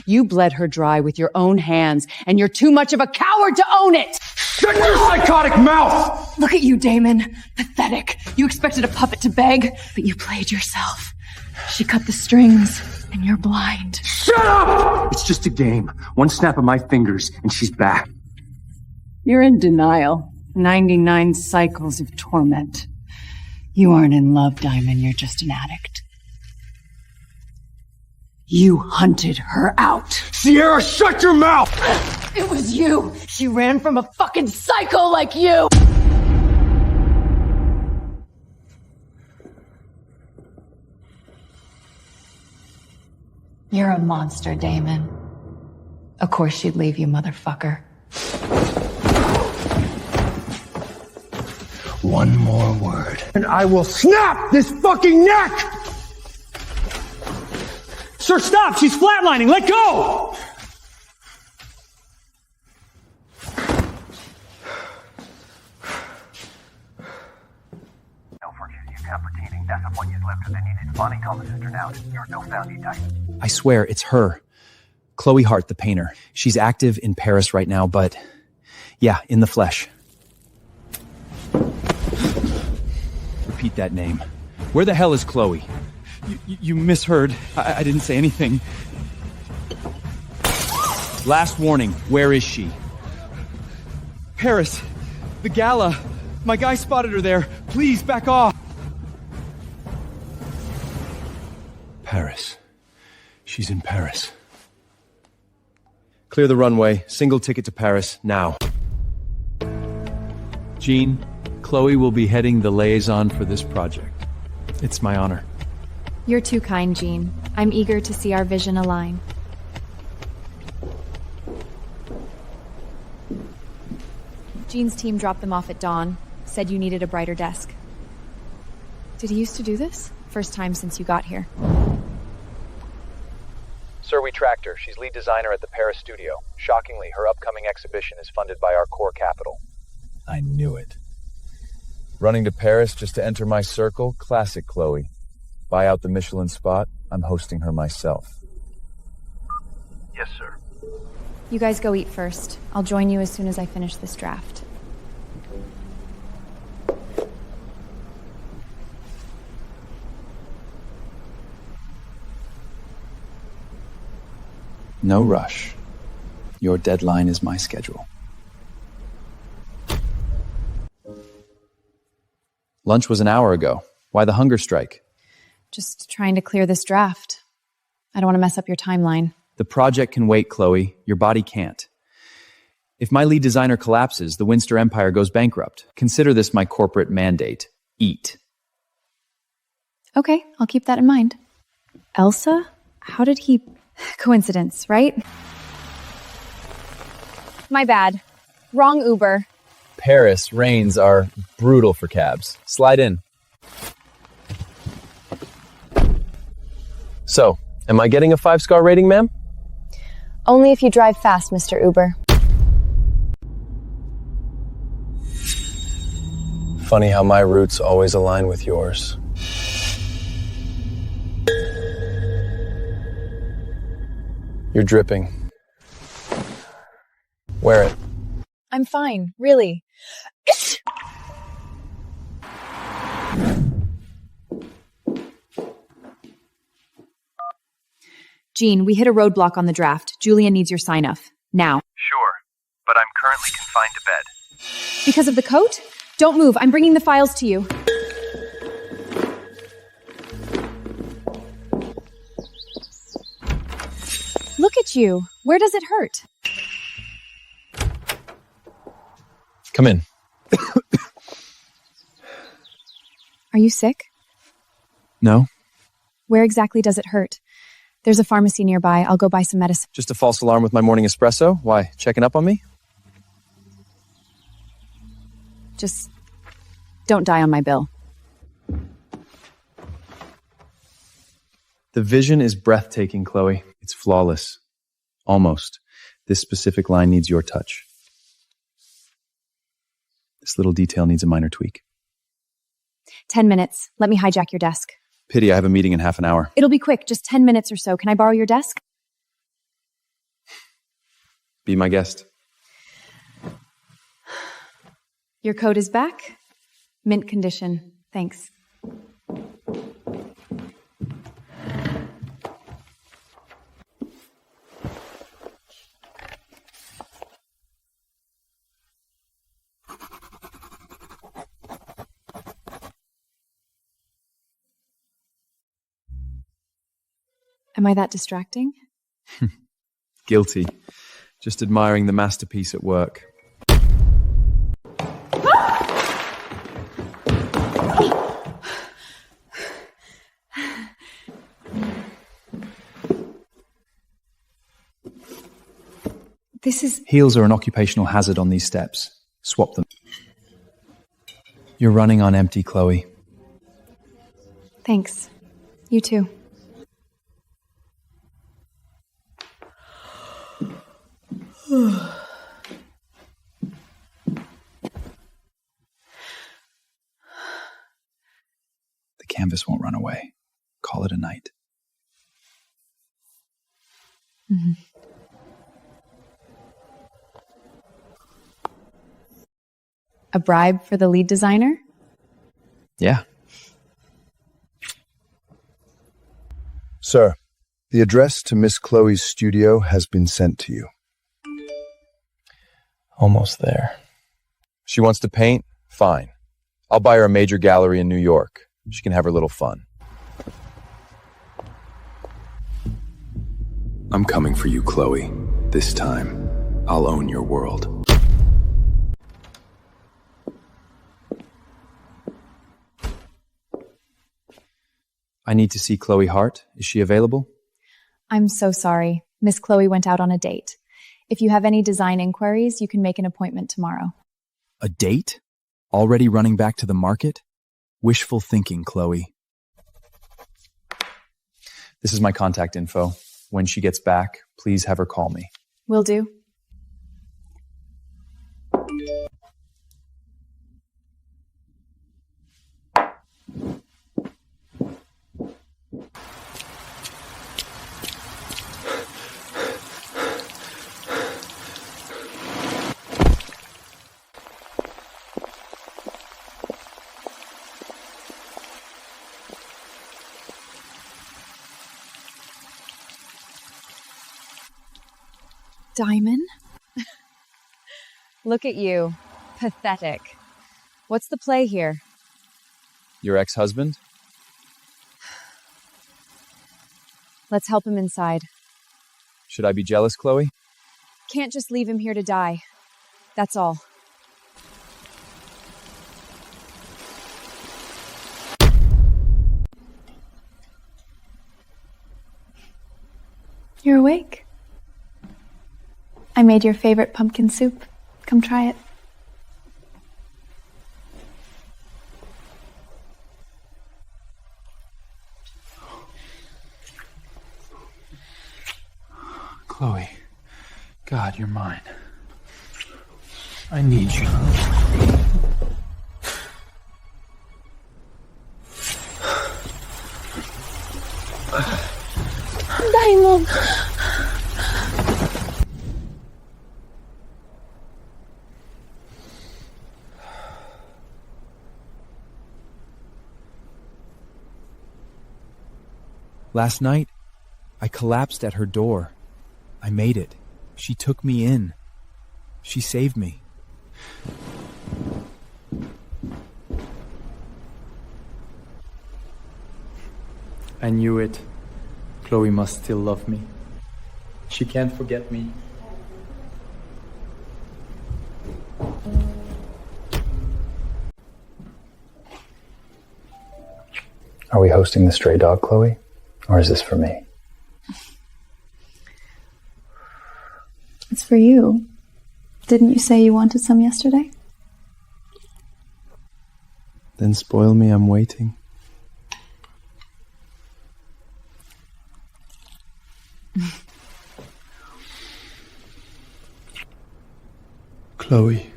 You bled her dry with your own hands, and you're too much of a coward to own it! Shut your psychotic mouth! Look at you, Damon. Pathetic. You expected a puppet to beg, but you played yourself. She cut the strings, and you're blind. Shut up! It's just a game. One snap of my fingers, and she's back. You're in denial. 99 cycles of torment. You aren't in love, Diamond. You're just an addict. You hunted her out. Sierra, shut your mouth! It was you. She ran from a fucking psycho like you. You're a monster, Damon. Of course she'd leave you, motherfucker. One more word, and I will snap this fucking neck! Sir, stop! She's flatlining! Let go! Don't forget, you can't pretending that's the one you left because they needed funny. Call the sister now. You're no foundy type. I swear, it's her. Chloe Hart, the painter. She's active in Paris right now, but yeah, in the flesh. Repeat that name. Where the hell is Chloe? You misheard. I didn't say anything. Last warning, where is she? Paris. The gala. My guy spotted her there. Please, back off. Paris. She's in Paris. Clear the runway. Single ticket to Paris, now. Jean, Chloe will be heading the liaison for this project. It's my honor. You're too kind, Jean. I'm eager to see our vision align. Jean's team dropped them off at dawn. Said you needed a brighter desk. Did he used to do this? First time since you got here. Sir, we tracked her. She's lead designer at the Paris studio. Shockingly, her upcoming exhibition is funded by our core capital. I knew it. Running to Paris just to enter my circle? Classic Chloe. Buy out the Michelin spot? I'm hosting her myself. Yes, sir. You guys go eat first. I'll join you as soon as I finish this draft. No rush. Your deadline is my schedule. Lunch was an hour ago. Why the hunger strike? Just trying to clear this draft. I don't want to mess up your timeline. The project can wait, Chloe. Your body can't. If my lead designer collapses, the Winster Empire goes bankrupt. Consider this my corporate mandate. Eat. Okay, I'll keep that in mind. Elsa? How did he... Coincidence, right? My bad. Wrong Uber. Paris rains are brutal for cabs. Slide in. So, am I getting a 5-star rating, ma'am? Only if you drive fast, Mr. Uber. Funny how my routes always align with yours. You're dripping. Wear it. I'm fine, really. Jean, we hit a roadblock on the draft. Julia needs your sign-off. Now. Sure, but I'm currently confined to bed. Because of the coat? Don't move. I'm bringing the files to you. Look at you. Where does it hurt? Come in. Are you sick? No. Where exactly does it hurt? There's a pharmacy nearby. I'll go buy some medicine. Just a false alarm with my morning espresso? Why, checking up on me? Just don't die on my bill. The vision is breathtaking, Chloe. It's flawless. Almost. This specific line needs your touch. This little detail needs a minor tweak. 10 minutes. Let me hijack your desk. Pity, I have a meeting in half an hour. It'll be quick, just 10 minutes or so. Can I borrow your desk? Be my guest. Your coat is back. Mint condition. Thanks. Am I that distracting? Guilty. Just admiring the masterpiece at work. This is... Heels are an occupational hazard on these steps. Swap them. You're running on empty, Chloe. Thanks. You too. The canvas won't run away. Call it a night. Mm-hmm. A bribe for the lead designer? Yeah. Sir, the address to Miss Chloe's studio has been sent to you. Almost there. She wants to paint? Fine. I'll buy her a major gallery in New York. She can have her little fun. I'm coming for you, Chloe. This time, I'll own your world. I need to see Chloe Hart. Is she available? I'm so sorry. Miss Chloe went out on a date. If you have any design inquiries, you can make an appointment tomorrow. A date? Already running back to the market? Wishful thinking, Chloe. This is my contact info. When she gets back, please have her call me. Will do. Diamond? Look at you. Pathetic. What's the play here? Your ex-husband? Let's help him inside. Should I be jealous, Chloe? Can't just leave him here to die. That's all. You're awake. I made your favorite pumpkin soup. Come try it. Chloe, God, you're mine. I need you. Diamond. Last night, I collapsed at her door. I made it. She took me in. She saved me. I knew it. Chloe must still love me. She can't forget me. Are we hosting the stray dog, Chloe? Or is this for me? It's for you. Didn't you say you wanted some yesterday? Then spoil me, I'm waiting. Chloe.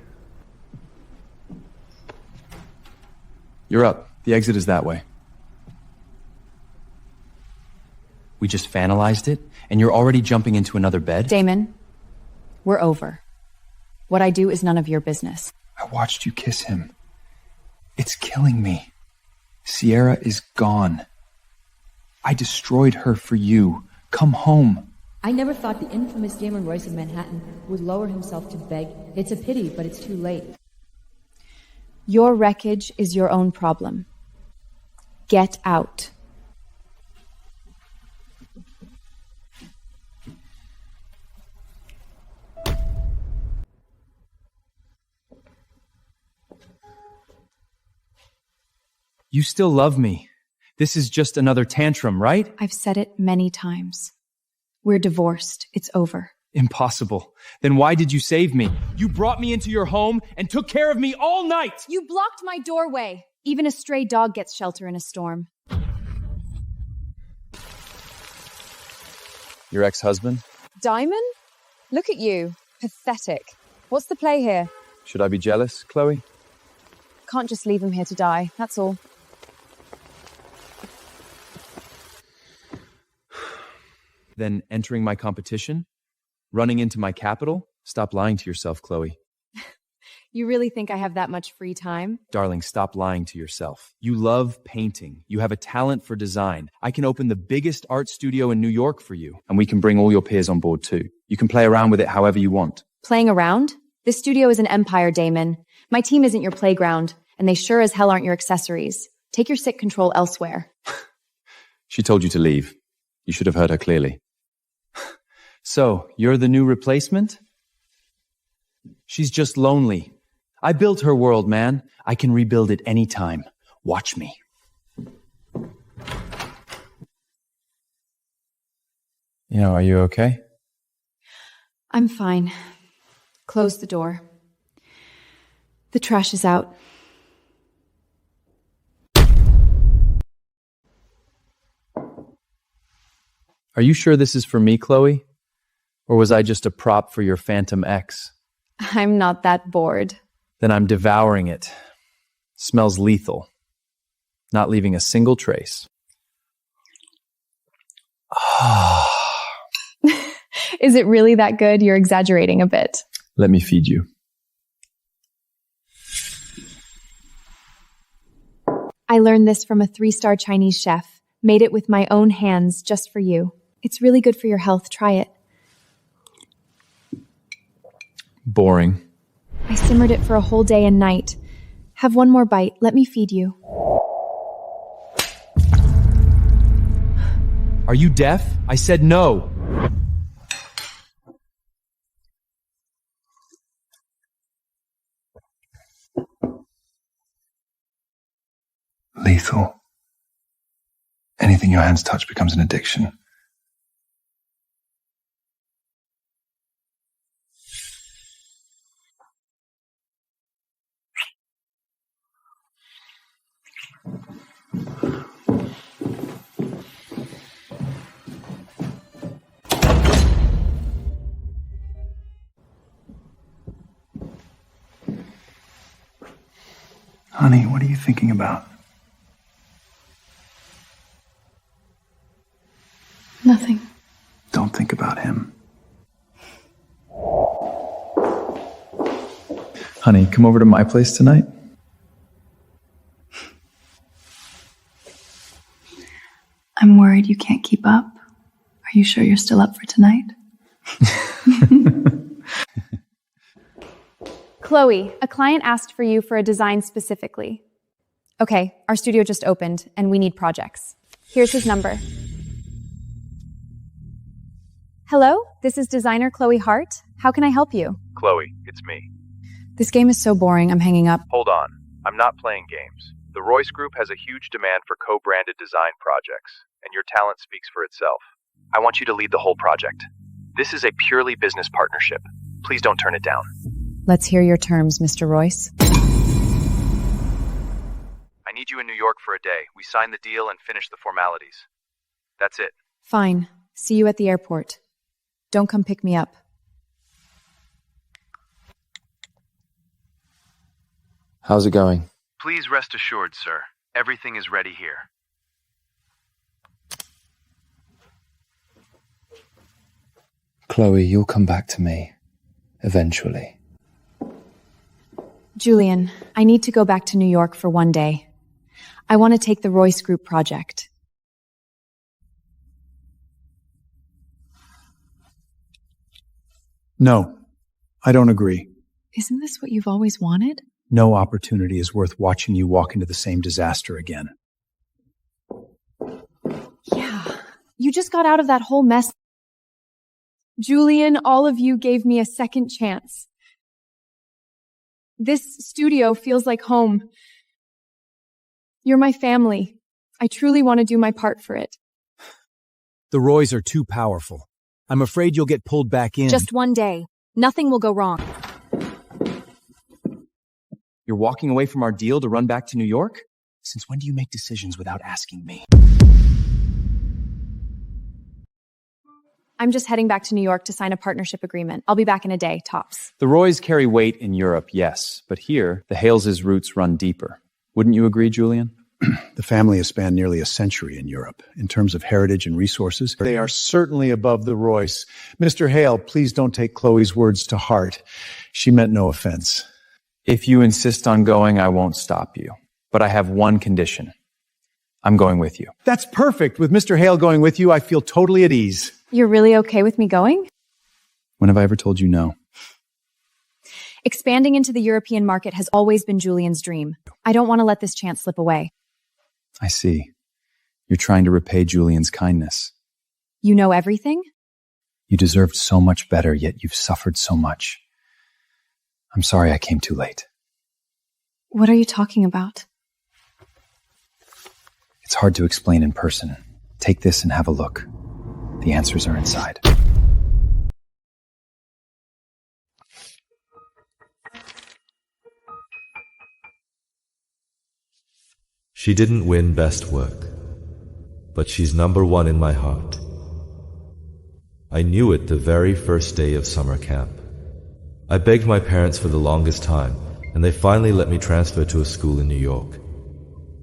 You're up. The exit is that way. We just finalized it, and you're already jumping into another bed? Damon, we're over. What I do is none of your business. I watched you kiss him. It's killing me. Sierra is gone. I destroyed her for you. Come home. I never thought the infamous Damon Royce of Manhattan would lower himself to beg. It's a pity, but it's too late. Your wreckage is your own problem. Get out. You still love me. This is just another tantrum, right? I've said it many times. We're divorced. It's over. Impossible. Then why did you save me? You brought me into your home and took care of me all night! You blocked my doorway. Even a stray dog gets shelter in a storm. Your ex-husband? Diamond? Look at you. Pathetic. What's the play here? Should I be jealous, Chloe? Can't just leave him here to die, that's all. Then entering my competition? Running into my capital? Stop lying to yourself, Chloe. You really think I have that much free time? Darling, stop lying to yourself. You love painting. You have a talent for design. I can open the biggest art studio in New York for you, and we can bring all your peers on board too. You can play around with it however you want. Playing around? This studio is an empire, Damon. My team isn't your playground, and they sure as hell aren't your accessories. Take your sick control elsewhere. She told you to leave. You should have heard her clearly. So, you're the new replacement? She's just lonely. I built her world, man. I can rebuild it anytime. Watch me. Are you okay? I'm fine. Close the door. The trash is out. Are you sure this is for me, Chloe? Or was I just a prop for your Phantom X? I'm not that bored. Then I'm devouring it. Smells lethal. Not leaving a single trace. Is it really that good? You're exaggerating a bit. Let me feed you. I learned this from a 3-star Chinese chef. Made it with my own hands just for you. It's really good for your health. Try it. Boring. I simmered it for a whole day and night. Have one more bite. Let me feed you. Are you deaf? I said no. Lethal. Anything your hands touch becomes an addiction. Honey, what are you thinking about? Nothing. Don't think about him. Honey, come over to my place tonight. I'm worried you can't keep up. Are you sure you're still up for tonight? Chloe, a client asked for you for a design specifically. Okay, our studio just opened and we need projects. Here's his number. Hello, this is designer Chloe Hart. How can I help you? Chloe, it's me. This game is so boring, I'm hanging up. Hold on. I'm not playing games. The Royce Group has a huge demand for co-branded design projects, and your talent speaks for itself. I want you to lead the whole project. This is a purely business partnership. Please don't turn it down. Let's hear your terms, Mr. Royce. I need you in New York for a day. We sign the deal and finish the formalities. That's it. Fine. See you at the airport. Don't come pick me up. How's it going? Please rest assured, sir. Everything is ready here. Chloe, you'll come back to me. Eventually. Julian, I need to go back to New York for one day. I want to take the Royce Group project. No, I don't agree. Isn't this what you've always wanted? No opportunity is worth watching you walk into the same disaster again. Yeah, you just got out of that whole mess. Julian, all of you gave me a second chance. This studio feels like home. You're my family. I truly want to do my part for it. The Roys are too powerful. I'm afraid you'll get pulled back in. Just one day. Nothing will go wrong. You're walking away from our deal to run back to New York? Since when do you make decisions without asking me? I'm just heading back to New York to sign a partnership agreement. I'll be back in a day, tops. The Roys carry weight in Europe, yes, but here, the Hales' roots run deeper. Wouldn't you agree, Julian? The family has spanned nearly a century in Europe. In terms of heritage and resources, they are certainly above the Royce. Mr. Hale, please don't take Chloe's words to heart. She meant no offense. If you insist on going, I won't stop you. But I have one condition. I'm going with you. That's perfect. With Mr. Hale going with you, I feel totally at ease. You're really okay with me going? When have I ever told you no? Expanding into the European market has always been Julian's dream. I don't want to let this chance slip away. I see. You're trying to repay Julian's kindness. You know everything? You deserved so much better, yet you've suffered so much. I'm sorry I came too late. What are you talking about? It's hard to explain in person. Take this and have a look. The answers are inside. She didn't win Best Work, but she's #1 in my heart. I knew it the very first day of summer camp. I begged my parents for the longest time, and they finally let me transfer to a school in New York.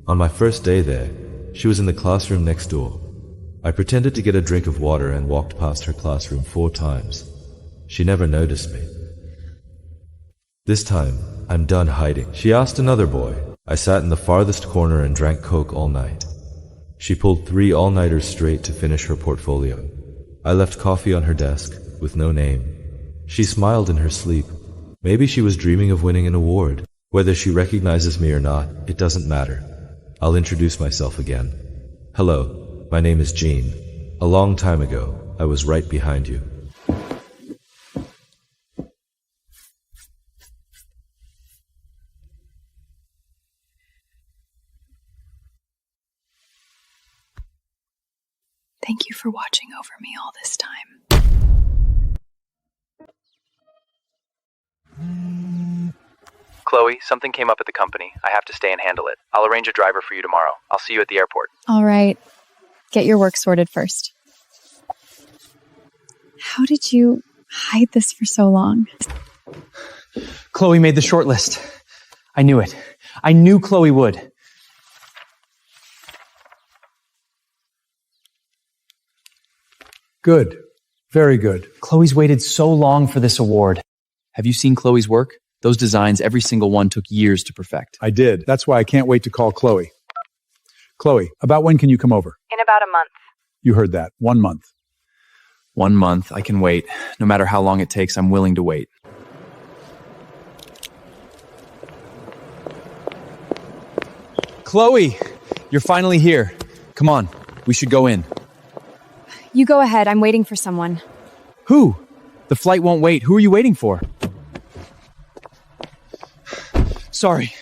On my first day there, she was in the classroom next door. I pretended to get a drink of water and walked past her classroom 4 times. She never noticed me. This time, I'm done hiding. She asked another boy. I sat in the farthest corner and drank Coke all night. She pulled 3 all-nighters straight to finish her portfolio. I left coffee on her desk, with no name. She smiled in her sleep. Maybe she was dreaming of winning an award. Whether she recognizes me or not, it doesn't matter. I'll introduce myself again. Hello, my name is Jean. A long time ago, I was right behind you. Thank you for watching over me all this time. Chloe, something came up at the company. I have to stay and handle it. I'll arrange a driver for you tomorrow. I'll see you at the airport. All right. Get your work sorted first. How did you hide this for so long? Chloe made the shortlist. I knew it. I knew Chloe would. Good. Very good. Chloe's waited so long for this award. Have you seen Chloe's work? Those designs, every single one took years to perfect. I did. That's why I can't wait to call Chloe. Chloe, about when can you come over? In about a month. You heard that. 1 month. 1 month, I can wait. No matter how long it takes, I'm willing to wait. Chloe, you're finally here. Come on, we should go in. You go ahead. I'm waiting for someone. Who? The flight won't wait. Who are you waiting for? Sorry,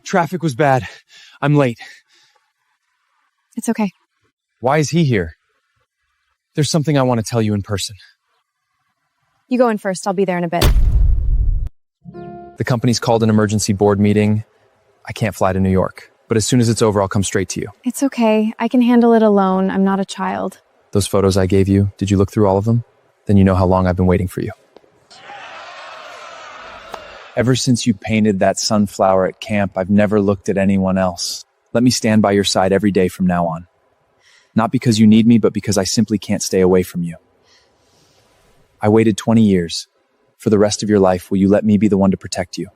traffic was bad. I'm late. It's okay. Why is he here? There's something I want to tell you in person. You go in first. I'll be there in a bit. The company's called an emergency board meeting. I can't fly to New York, but as soon as it's over, I'll come straight to you. It's okay. I can handle it alone. I'm not a child. Those photos I gave you, did you look through all of them? Then you know how long I've been waiting for you. Ever since you painted that sunflower at camp, I've never looked at anyone else. Let me stand by your side every day from now on. Not because you need me, but because I simply can't stay away from you. I waited 20 years. For the rest of your life, will you let me be the one to protect you?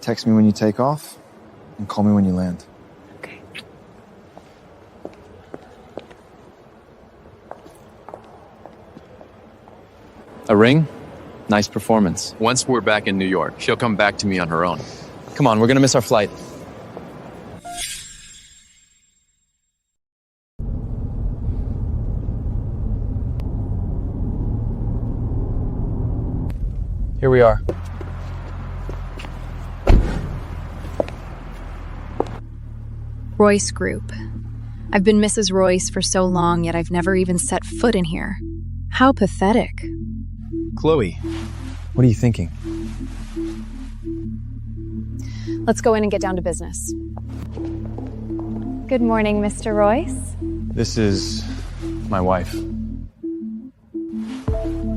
Text me when you take off, and call me when you land. Okay. A ring? Nice performance. Once we're back in New York, she'll come back to me on her own. Come on, we're gonna miss our flight. Here we are. Royce Group. I've been Mrs. Royce for so long, yet I've never even set foot in here. How pathetic. Chloe, what are you thinking? Let's go in and get down to business. Good morning, Mr. Royce. This is my wife.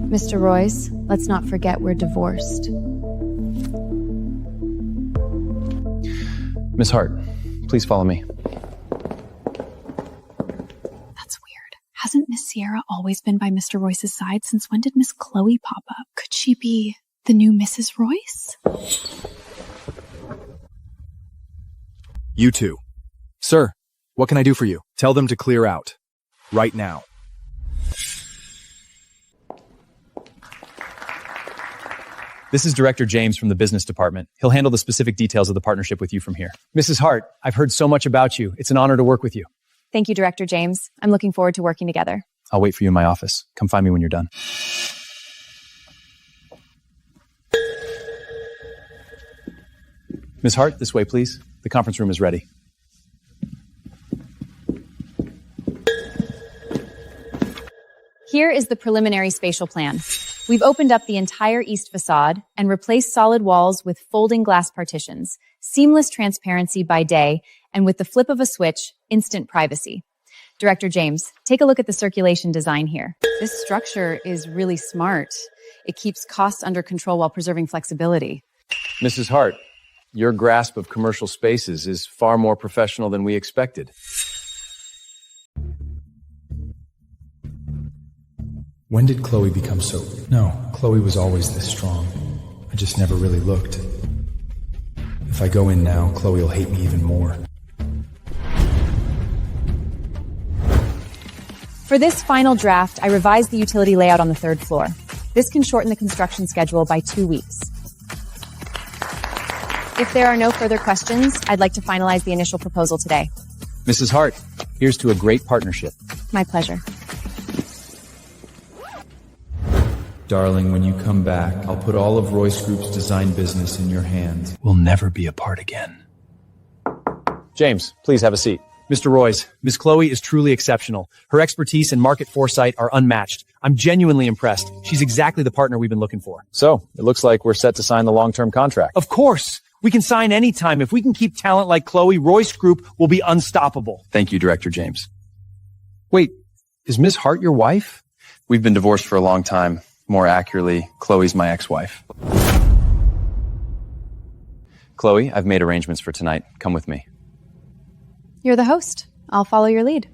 Mr. Royce, let's not forget we're divorced. Miss Hart, please follow me. That's weird. Hasn't Miss Sierra always been by Mr. Royce's side? Since when did Miss Chloe pop up? Could she be the new Mrs. Royce? You two. Sir, what can I do for you? Tell them to clear out. Right now. This is Director James from the business department. He'll handle the specific details of the partnership with you from here. Mrs. Hart, I've heard so much about you. It's an honor to work with you. Thank you, Director James. I'm looking forward to working together. I'll wait for you in my office. Come find me when you're done. Ms. Hart, this way, please. The conference room is ready. Here is the preliminary spatial plan. We've opened up the entire east facade and replaced solid walls with folding glass partitions, seamless transparency by day, and with the flip of a switch, instant privacy. Director James, take a look at the circulation design here. This structure is really smart. It keeps costs under control while preserving flexibility. Mrs. Hart, your grasp of commercial spaces is far more professional than we expected. When did Chloe become so... No, Chloe was always this strong. I just never really looked. If I go in now, Chloe will hate me even more. For this final draft, I revised the utility layout on the 3rd floor. This can shorten the construction schedule by 2 weeks. If there are no further questions, I'd like to finalize the initial proposal today. Mrs. Hart, here's to a great partnership. My pleasure. Darling, when you come back, I'll put all of Royce Group's design business in your hands. We'll never be apart again. James, please have a seat. Mr. Royce, Miss Chloe is truly exceptional. Her expertise and market foresight are unmatched. I'm genuinely impressed. She's exactly the partner we've been looking for. So, it looks like we're set to sign the long-term contract. Of course! We can sign anytime. If we can keep talent like Chloe, Royce Group will be unstoppable. Thank you, Director James. Wait, is Miss Hart your wife? We've been divorced for a long time. More accurately, Chloe's my ex-wife. Chloe, I've made arrangements for tonight. Come with me. You're the host. I'll follow your lead.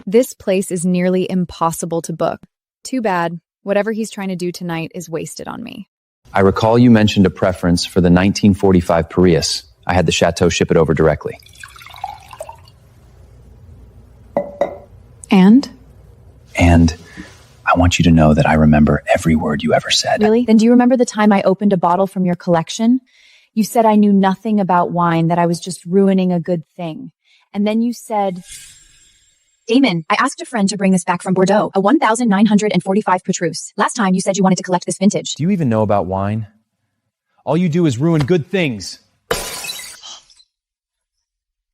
This place is nearly impossible to book. Too bad. Whatever he's trying to do tonight is wasted on me. I recall you mentioned a preference for the 1945 Prius. I had the Chateau ship it over directly. And? And I want you to know that I remember every word you ever said. Really? Then do you remember the time I opened a bottle from your collection? You said I knew nothing about wine, that I was just ruining a good thing. And then you said, Damon, I asked a friend to bring this back from Bordeaux, a 1945 Petrus. Last time you said you wanted to collect this vintage. Do you even know about wine? All you do is ruin good things.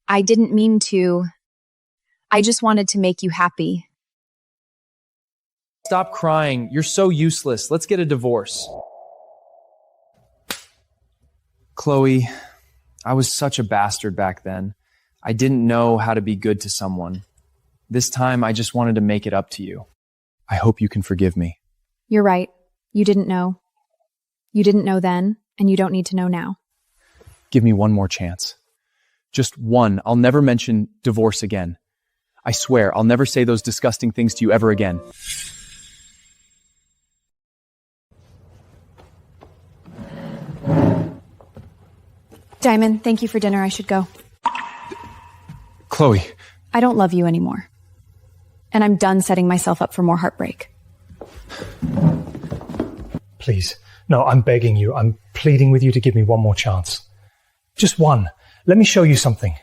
I didn't mean to. I just wanted to make you happy. Stop crying. You're so useless. Let's get a divorce. Chloe, I was such a bastard back then. I didn't know how to be good to someone. This time, I just wanted to make it up to you. I hope you can forgive me. You're right. You didn't know. You didn't know then, and you don't need to know now. Give me one more chance. Just one. I'll never mention divorce again. I swear, I'll never say those disgusting things to you ever again. Diamond, thank you for dinner. I should go. Chloe. I don't love you anymore. And I'm done setting myself up for more heartbreak. Please. No, I'm begging you. I'm pleading with you to give me one more chance. Just one. Let me show you something.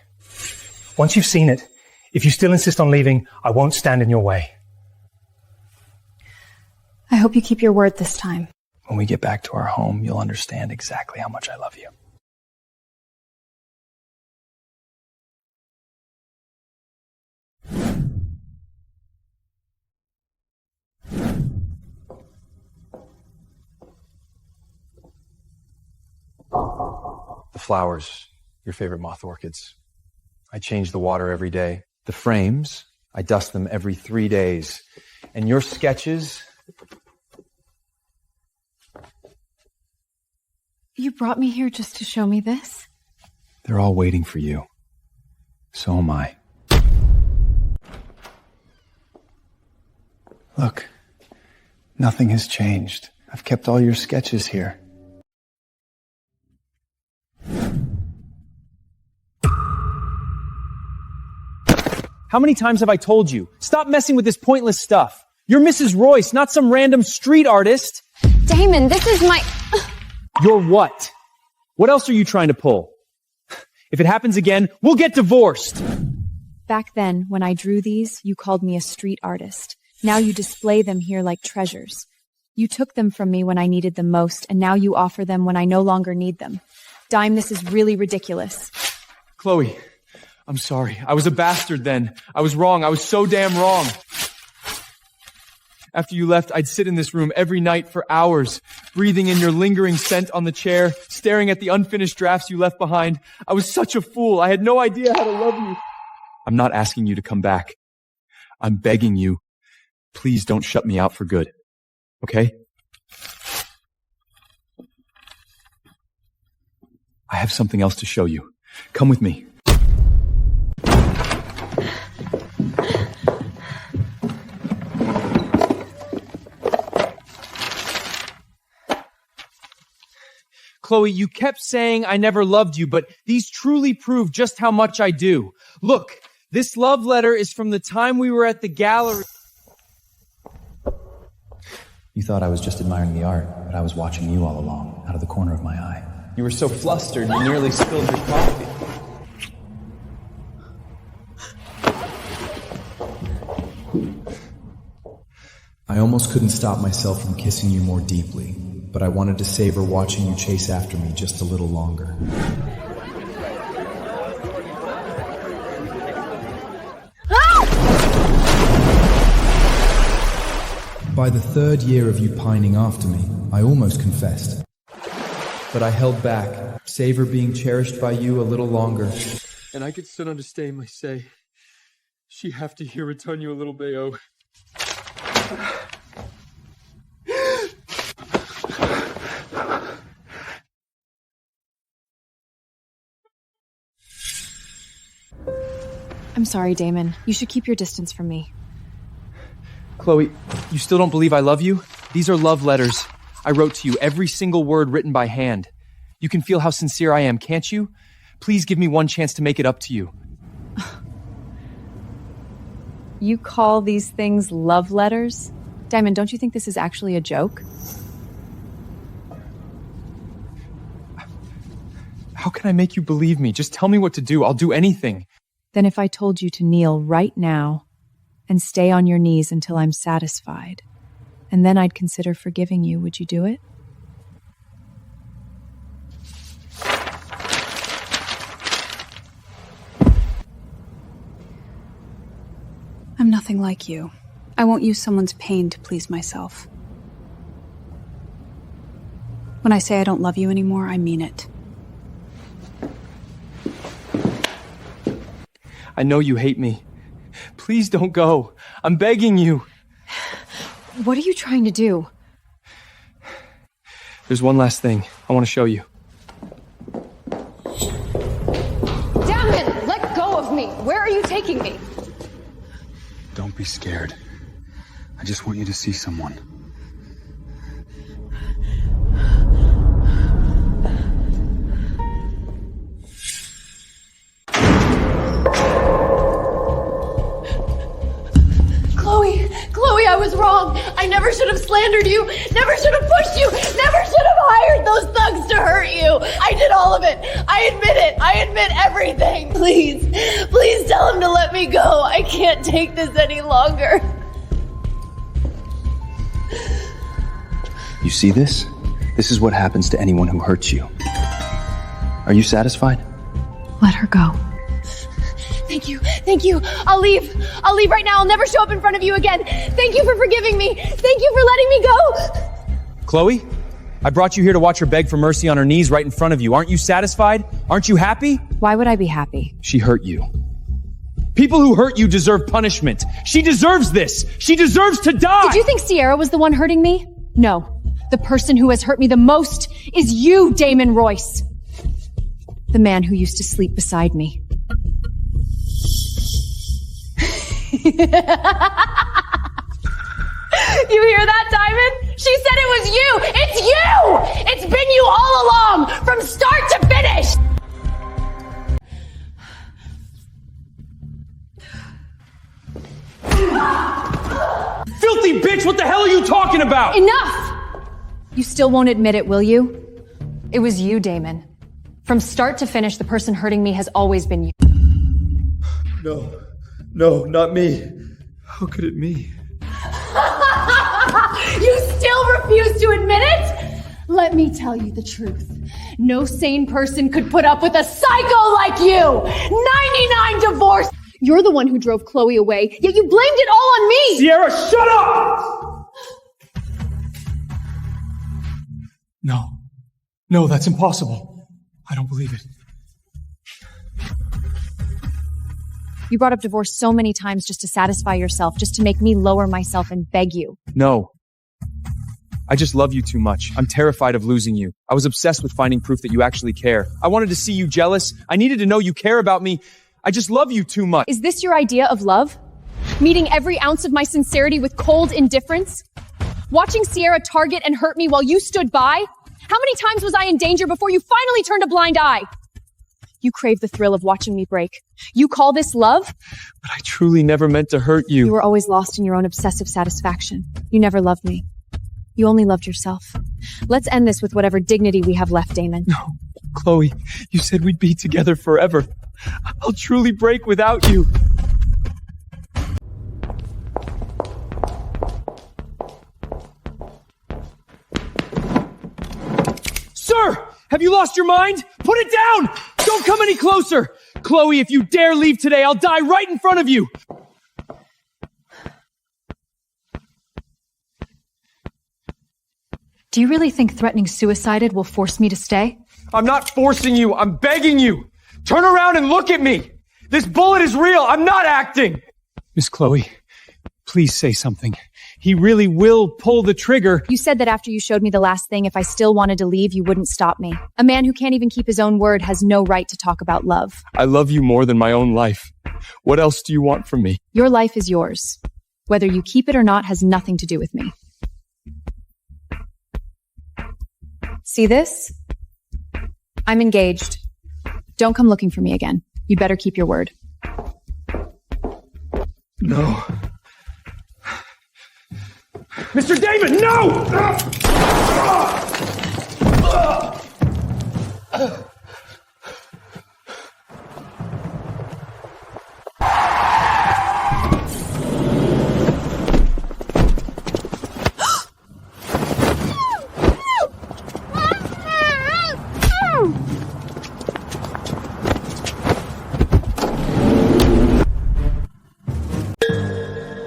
Once you've seen it, if you still insist on leaving, I won't stand in your way. I hope you keep your word this time. When we get back to our home, you'll understand exactly how much I love you. The flowers, your favorite moth orchids. I change the water every day. The frames, I dust them every 3 days. And your sketches... You brought me here just to show me this? They're all waiting for you. So am I. Look, nothing has changed. I've kept all your sketches here. How many times have I told you? Stop messing with this pointless stuff. You're Mrs. Royce, not some random street artist. Damon, this is my... You're what? What else are you trying to pull? If it happens again, we'll get divorced. Back then, when I drew these, you called me a street artist. Now you display them here like treasures. You took them from me when I needed them most, and now you offer them when I no longer need them. Dime, this is really ridiculous. Chloe, I'm sorry. I was a bastard then. I was wrong. I was so damn wrong. After you left, I'd sit in this room every night for hours, breathing in your lingering scent on the chair, staring at the unfinished drafts you left behind. I was such a fool. I had no idea how to love you. I'm not asking you to come back. I'm begging you. Please don't shut me out for good. Okay? I have something else to show you. Come with me. Chloe, you kept saying I never loved you, but these truly prove just how much I do. Look, this love letter is from the time we were at the gallery. You thought I was just admiring the art, but I was watching you all along, out of the corner of my eye. You were so flustered, you nearly spilled your coffee. I almost couldn't stop myself from kissing you more deeply, but I wanted to savor watching you chase after me just a little longer. By the third year of you pining after me, I almost confessed. But I held back, savor being cherished by you a little longer. And I could still understand my say. She have to hear return you a little bit, oh. I'm sorry, Damon. You should keep your distance from me. Chloe, you still don't believe I love you? These are love letters. I wrote to you, every single word written by hand. You can feel how sincere I am, can't you? Please give me one chance to make it up to you. You call these things love letters? Diamond, don't you think this is actually a joke? How can I make you believe me? Just tell me what to do. I'll do anything. Then if I told you to kneel right now and stay on your knees until I'm satisfied, and then I'd consider forgiving you, would you do it? I'm nothing like you. I won't use someone's pain to please myself. When I say I don't love you anymore, I mean it. I know you hate me. Please don't go. I'm begging you. What are you trying to do? There's one last thing I want to show you. Damn it! Let go of me! Where are you taking me? Don't be scared. I just want you to see someone. Chloe, I was wrong. I never should have slandered you. Never should have pushed you. Never should have hired those thugs to hurt you. I did all of it. I admit it. I admit everything. Please tell him to let me go. I can't take this any longer. You see this? This is what happens to anyone who hurts you. Are you satisfied? Let her go. Thank you. I'll leave right now. I'll never show up in front of you again. Thank you for forgiving me. Thank you for letting me go. Chloe, I brought you here to watch her beg for mercy on her knees right in front of you. Aren't you satisfied? Aren't you happy? Why would I be happy? She hurt you. People who hurt you deserve punishment. She deserves this. She deserves to die. Did you think Sierra was the one hurting me? No. The person who has hurt me the most is you, Damon Royce. The man who used to sleep beside me. You hear that, Diamond? She said it was you! It's you! It's been you all along, from start to finish! Filthy bitch, what the hell are you talking about? Enough! You still won't admit it, will you? It was you, Damon. From start to finish, the person hurting me has always been you. No, not me. How could it be? You still refuse to admit it? Let me tell you the truth. No sane person could put up with a psycho like you! 99 divorce! You're the one who drove Chloe away, yet you blamed it all on me! Sierra, shut up! No, that's impossible. I don't believe it. You brought up divorce so many times just to satisfy yourself, just to make me lower myself and beg you. No. I just love you too much. I'm terrified of losing you. I was obsessed with finding proof that you actually care. I wanted to see you jealous. I needed to know you care about me. I just love you too much. Is this your idea of love? Meeting every ounce of my sincerity with cold indifference? Watching Sierra target and hurt me while you stood by? How many times was I in danger before you finally turned a blind eye? You crave the thrill of watching me break. You call this love? But I truly never meant to hurt you. You were always lost in your own obsessive satisfaction. You never loved me. You only loved yourself. Let's end this with whatever dignity we have left, Damon. No, Chloe, you said we'd be together forever. I'll truly break without you. Sir! Have you lost your mind? Put it down! Don't come any closer! Chloe, if you dare leave today, I'll die right in front of you! Do you really think threatening suicide will force me to stay? I'm not forcing you, I'm begging you! Turn around and look at me! This bullet is real, I'm not acting! Miss Chloe, please say something. He really will pull the trigger. You said that after you showed me the last thing, if I still wanted to leave, you wouldn't stop me. A man who can't even keep his own word has no right to talk about love. I love you more than my own life. What else do you want from me? Your life is yours. Whether you keep it or not has nothing to do with me. See this? I'm engaged. Don't come looking for me again. You'd better keep your word. No. Mr. Damon, no!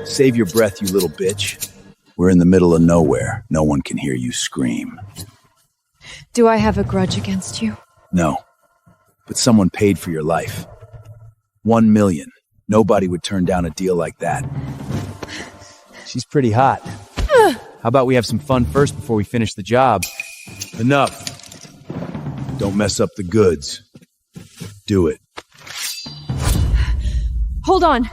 Save your breath, you little bitch. We're in the middle of nowhere. No one can hear you scream. Do I have a grudge against you? No. But someone paid for your life. 1 million. Nobody would turn down a deal like that. She's pretty hot. How about we have some fun first before we finish the job? Enough. Don't mess up the goods. Do it. Hold on.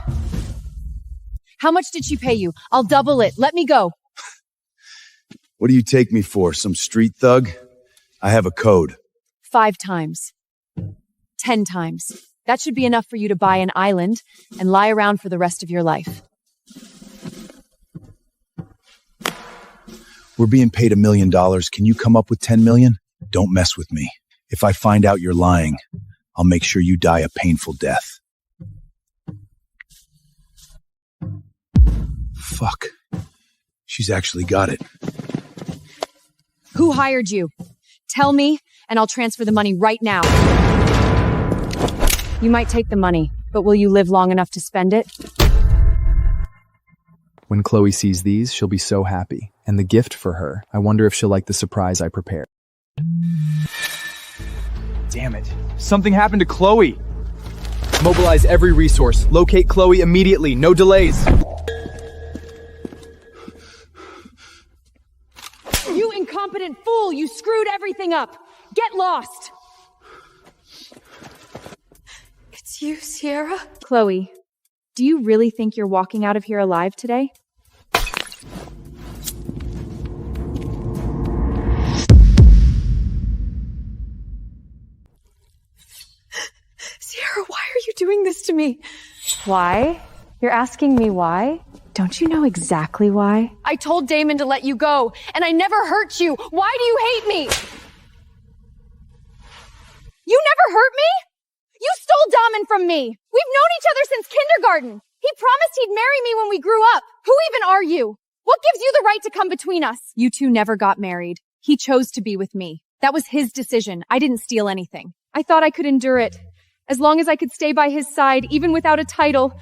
How much did she pay you? I'll double it. Let me go. What do you take me for? Some street thug? I have a code. 5 times. 10 times. That should be enough for you to buy an island and lie around for the rest of your life. We're being paid $1 million. Can you come up with 10 million? Don't mess with me. If I find out you're lying, I'll make sure you die a painful death. Fuck. She's actually got it. Who hired you? Tell me, and I'll transfer the money right now. You might take the money, but will you live long enough to spend it? When Chloe sees these, she'll be so happy. And the gift for her, I wonder if she'll like the surprise I prepared. Damn it. Something happened to Chloe. Mobilize every resource. Locate Chloe immediately. No delays. You incompetent fool! You screwed everything up! Get lost! It's you, Sierra? Chloe, do you really think you're walking out of here alive today? Sierra, why are you doing this to me? Why? You're asking me why? Don't you know exactly why? I told Damon to let you go, and I never hurt you. Why do you hate me? You never hurt me? You stole Damon from me. We've known each other since kindergarten. He promised he'd marry me when we grew up. Who even are you? What gives you the right to come between us? You two never got married. He chose to be with me. That was his decision. I didn't steal anything. I thought I could endure it. As long as I could stay by his side, even without a title.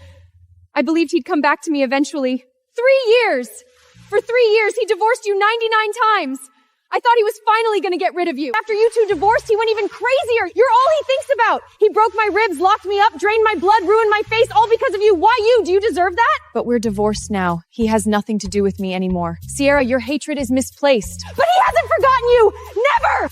I believed he'd come back to me eventually. 3 years! For 3 years, he divorced you 99 times! I thought he was finally gonna get rid of you. After you two divorced, he went even crazier. You're all he thinks about. He broke my ribs, locked me up, drained my blood, ruined my face, all because of you. Why you? Do you deserve that? But we're divorced now. He has nothing to do with me anymore. Sierra, your hatred is misplaced. But he hasn't forgotten you! Never!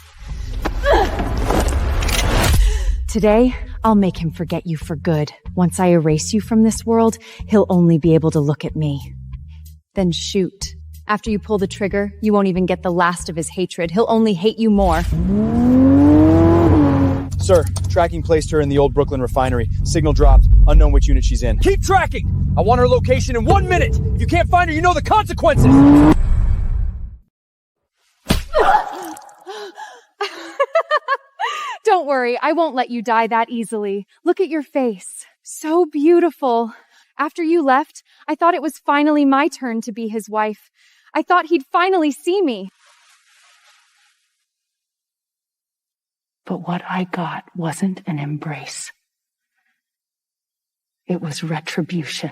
Today, I'll make him forget you for good. Once I erase you from this world, he'll only be able to look at me. Then shoot. After you pull the trigger, you won't even get the last of his hatred. He'll only hate you more. Sir, tracking placed her in the old Brooklyn refinery. Signal dropped. Unknown which unit she's in. Keep tracking! I want her location in 1 minute! If you can't find her, you know the consequences! Don't worry, I won't let you die that easily. Look at your face. So beautiful. After you left, I thought it was finally my turn to be his wife. I thought he'd finally see me. But what I got wasn't an embrace. It was retribution.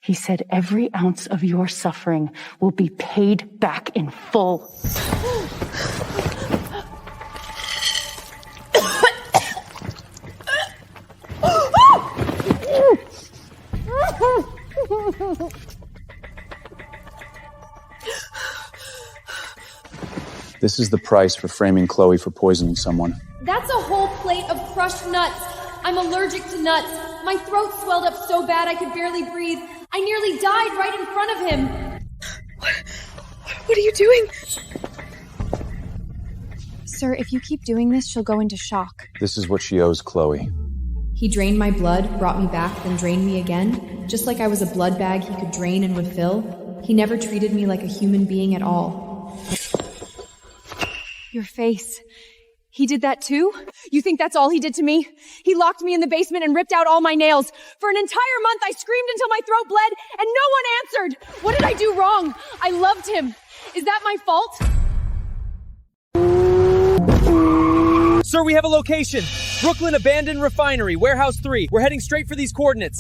He said every ounce of your suffering will be paid back in full. This is the price for framing Chloe for poisoning someone. That's a whole plate of crushed nuts. I'm allergic to nuts. My throat swelled up so bad I could barely breathe. I nearly died right in front of him. What are you doing? Sir, if you keep doing this, she'll go into shock. This is what she owes Chloe. He drained my blood, brought me back, then drained me again. Just like I was a blood bag he could drain and refill. He never treated me like a human being at all. Your face. He did that too? You think that's all he did to me? He locked me in the basement and ripped out all my nails. For an entire month, I screamed until my throat bled, and no one answered. What did I do wrong? I loved him. Is that my fault? Sir, we have a location. Brooklyn Abandoned Refinery, Warehouse 3. We're heading straight for these coordinates.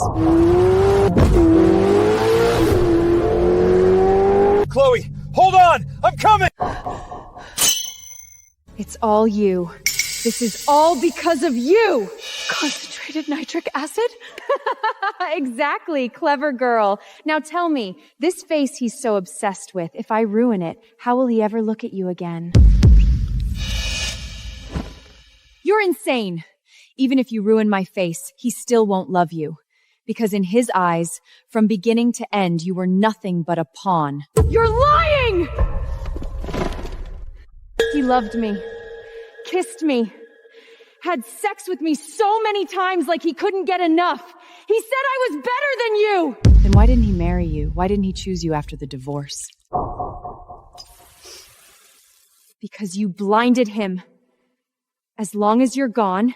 Chloe, hold on! I'm coming! It's all you. This is all because of you! Concentrated nitric acid? Exactly, clever girl. Now tell me, this face he's so obsessed with, if I ruin it, how will he ever look at you again? You're insane. Even if you ruin my face, he still won't love you. Because in his eyes, from beginning to end, you were nothing but a pawn. You're lying! He loved me, kissed me, had sex with me so many times like he couldn't get enough. He said I was better than you! Then why didn't he marry you? Why didn't he choose you after the divorce? Because you blinded him. As long as you're gone,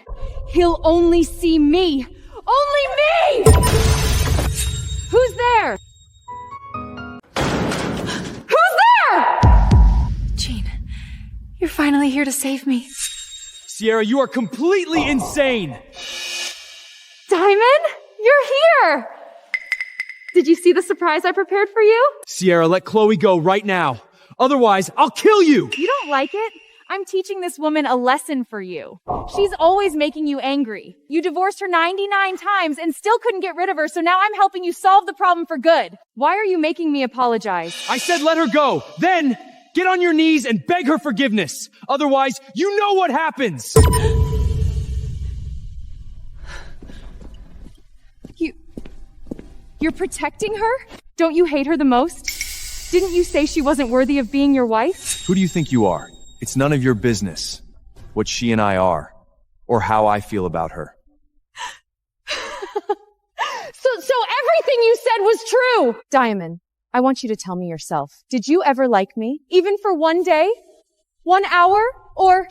he'll only see me. Only me! Who's there? Who's there? Jean, you're finally here to save me. Sierra, you are completely insane! Diamond? You're here! Did you see the surprise I prepared for you? Sierra, let Chloe go right now. Otherwise, I'll kill you! You don't like it? I'm teaching this woman a lesson for you. She's always making you angry. You divorced her 99 times and still couldn't get rid of her, so now I'm helping you solve the problem for good. Why are you making me apologize? I said let her go. Then, get on your knees and beg her forgiveness. Otherwise, you know what happens! You're protecting her? Don't you hate her the most? Didn't you say she wasn't worthy of being your wife? Who do you think you are? It's none of your business what she and I are, or how I feel about her. So everything you said was true! Diamond, I want you to tell me yourself. Did you ever like me? Even for 1 day? 1 hour? Or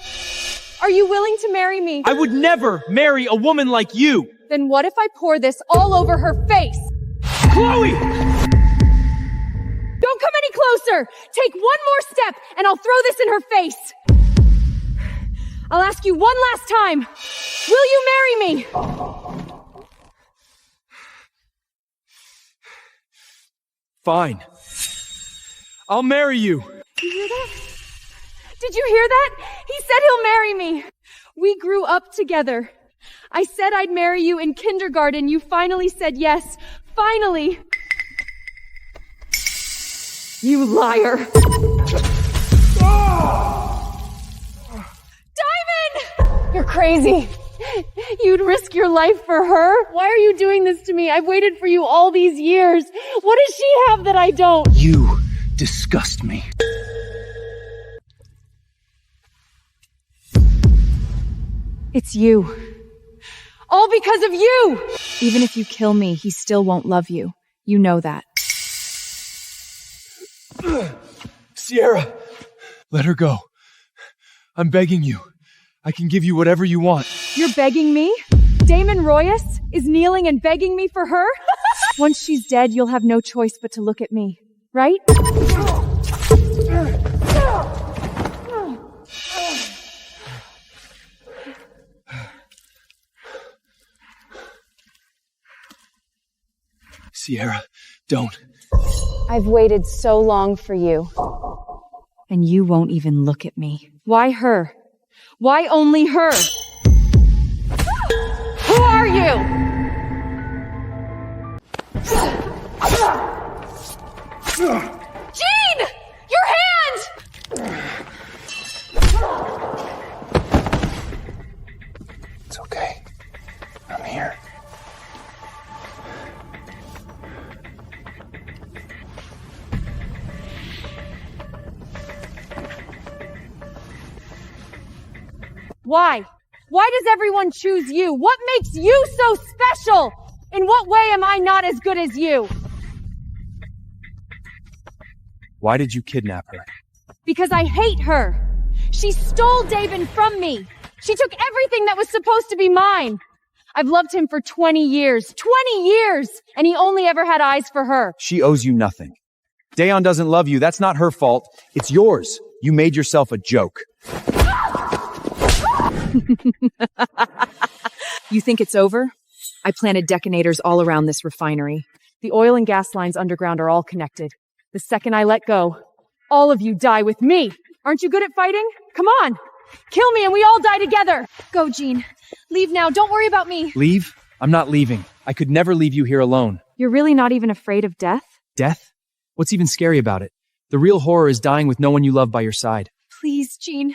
are you willing to marry me? I would never marry a woman like you! Then what if I pour this all over her face? Chloe! Don't come any closer! Take one more step, and I'll throw this in her face! I'll ask you one last time. Will you marry me? Fine. I'll marry you. Did you hear that? Did you hear that? He said he'll marry me. We grew up together. I said I'd marry you in kindergarten. You finally said yes. Finally. You liar. Diamond! You're crazy. You'd risk your life for her? Why are you doing this to me? I've waited for you all these years. What does she have that I don't? You disgust me. It's you. All because of you! Even if you kill me, he still won't love you. You know that. Sierra, let her go. I'm begging you. I can give you whatever you want. You're begging me? Damon Royas is kneeling and begging me for her? Once she's dead, you'll have no choice but to look at me, right? Sierra, don't. I've waited so long for you. And you won't even look at me. Why her? Why only her? Who are you? Jean! Your hand! It's okay. I'm here. Why? Why does everyone choose you? What makes you so special? In what way am I not as good as you? Why did you kidnap her? Because I hate her. She stole David from me. She took everything that was supposed to be mine. I've loved him for 20 years. 20 years! And he only ever had eyes for her. She owes you nothing. Dayon doesn't love you. That's not her fault. It's yours. You made yourself a joke. You think it's over? I planted detonators all around this refinery. The oil and gas lines underground are all connected. The second I let go, all of you die with me. Aren't you good at fighting? Come on! Kill me and we all die together! Go, Jean. Leave now. Don't worry about me. Leave? I'm not leaving. I could never leave you here alone. You're really not even afraid of death? Death? What's even scary about it? The real horror is dying with no one you love by your side. Please, Jean.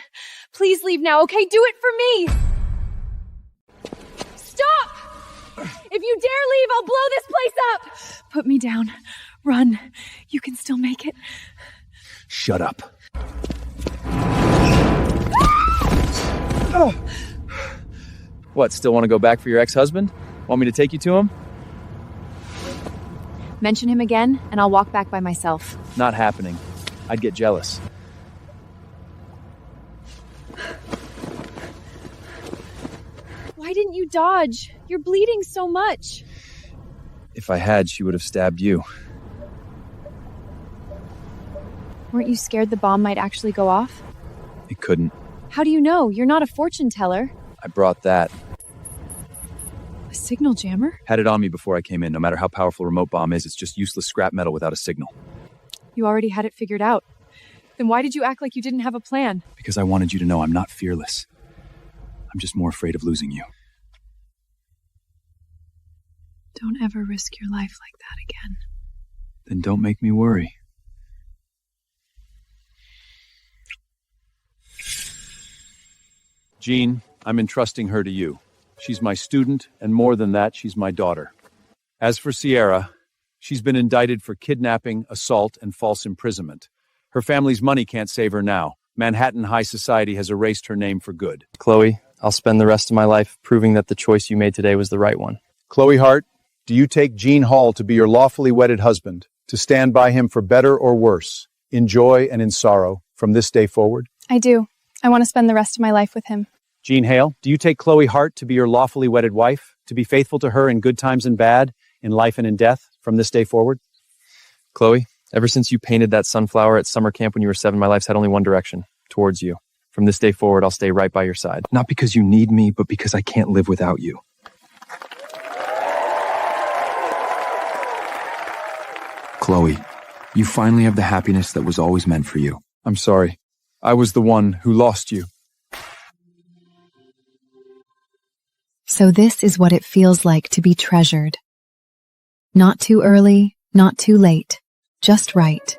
Please leave now, okay? Do it for me! Stop! If you dare leave, I'll blow this place up! Put me down. Run. You can still make it. Shut up. What, still want to go back for your ex-husband? Want me to take you to him? Mention him again, and I'll walk back by myself. Not happening. I'd get jealous. Why didn't you dodge? You're bleeding so much. If I had, she would have stabbed you. Weren't you scared the bomb might actually go off? It couldn't. How do you know? You're not a fortune teller. I brought that. A signal jammer? Had it on me before I came in. No matter how powerful a remote bomb is, it's just useless scrap metal without a signal. You already had it figured out. Then why did you act like you didn't have a plan? Because I wanted you to know I'm not fearless. I'm just more afraid of losing you. Don't ever risk your life like that again. Then don't make me worry. Jean, I'm entrusting her to you. She's my student, and more than that, she's my daughter. As for Sierra, she's been indicted for kidnapping, assault, and false imprisonment. Her family's money can't save her now. Manhattan high society has erased her name for good. Chloe, I'll spend the rest of my life proving that the choice you made today was the right one. Chloe Hart, do you take Jean Hall to be your lawfully wedded husband, to stand by him for better or worse, in joy and in sorrow, from this day forward? I do. I want to spend the rest of my life with him. Jean Hale, do you take Chloe Hart to be your lawfully wedded wife, to be faithful to her in good times and bad, in life and in death, from this day forward? Chloe, Ever since you painted that sunflower at summer camp when you were 7, my life's had only one direction, towards you. From this day forward, I'll stay right by your side. Not because you need me, but because I can't live without you. Chloe, you finally have the happiness that was always meant for you. I'm sorry. I was the one who lost you. So this is what it feels like to be treasured. Not too early, not too late, just right.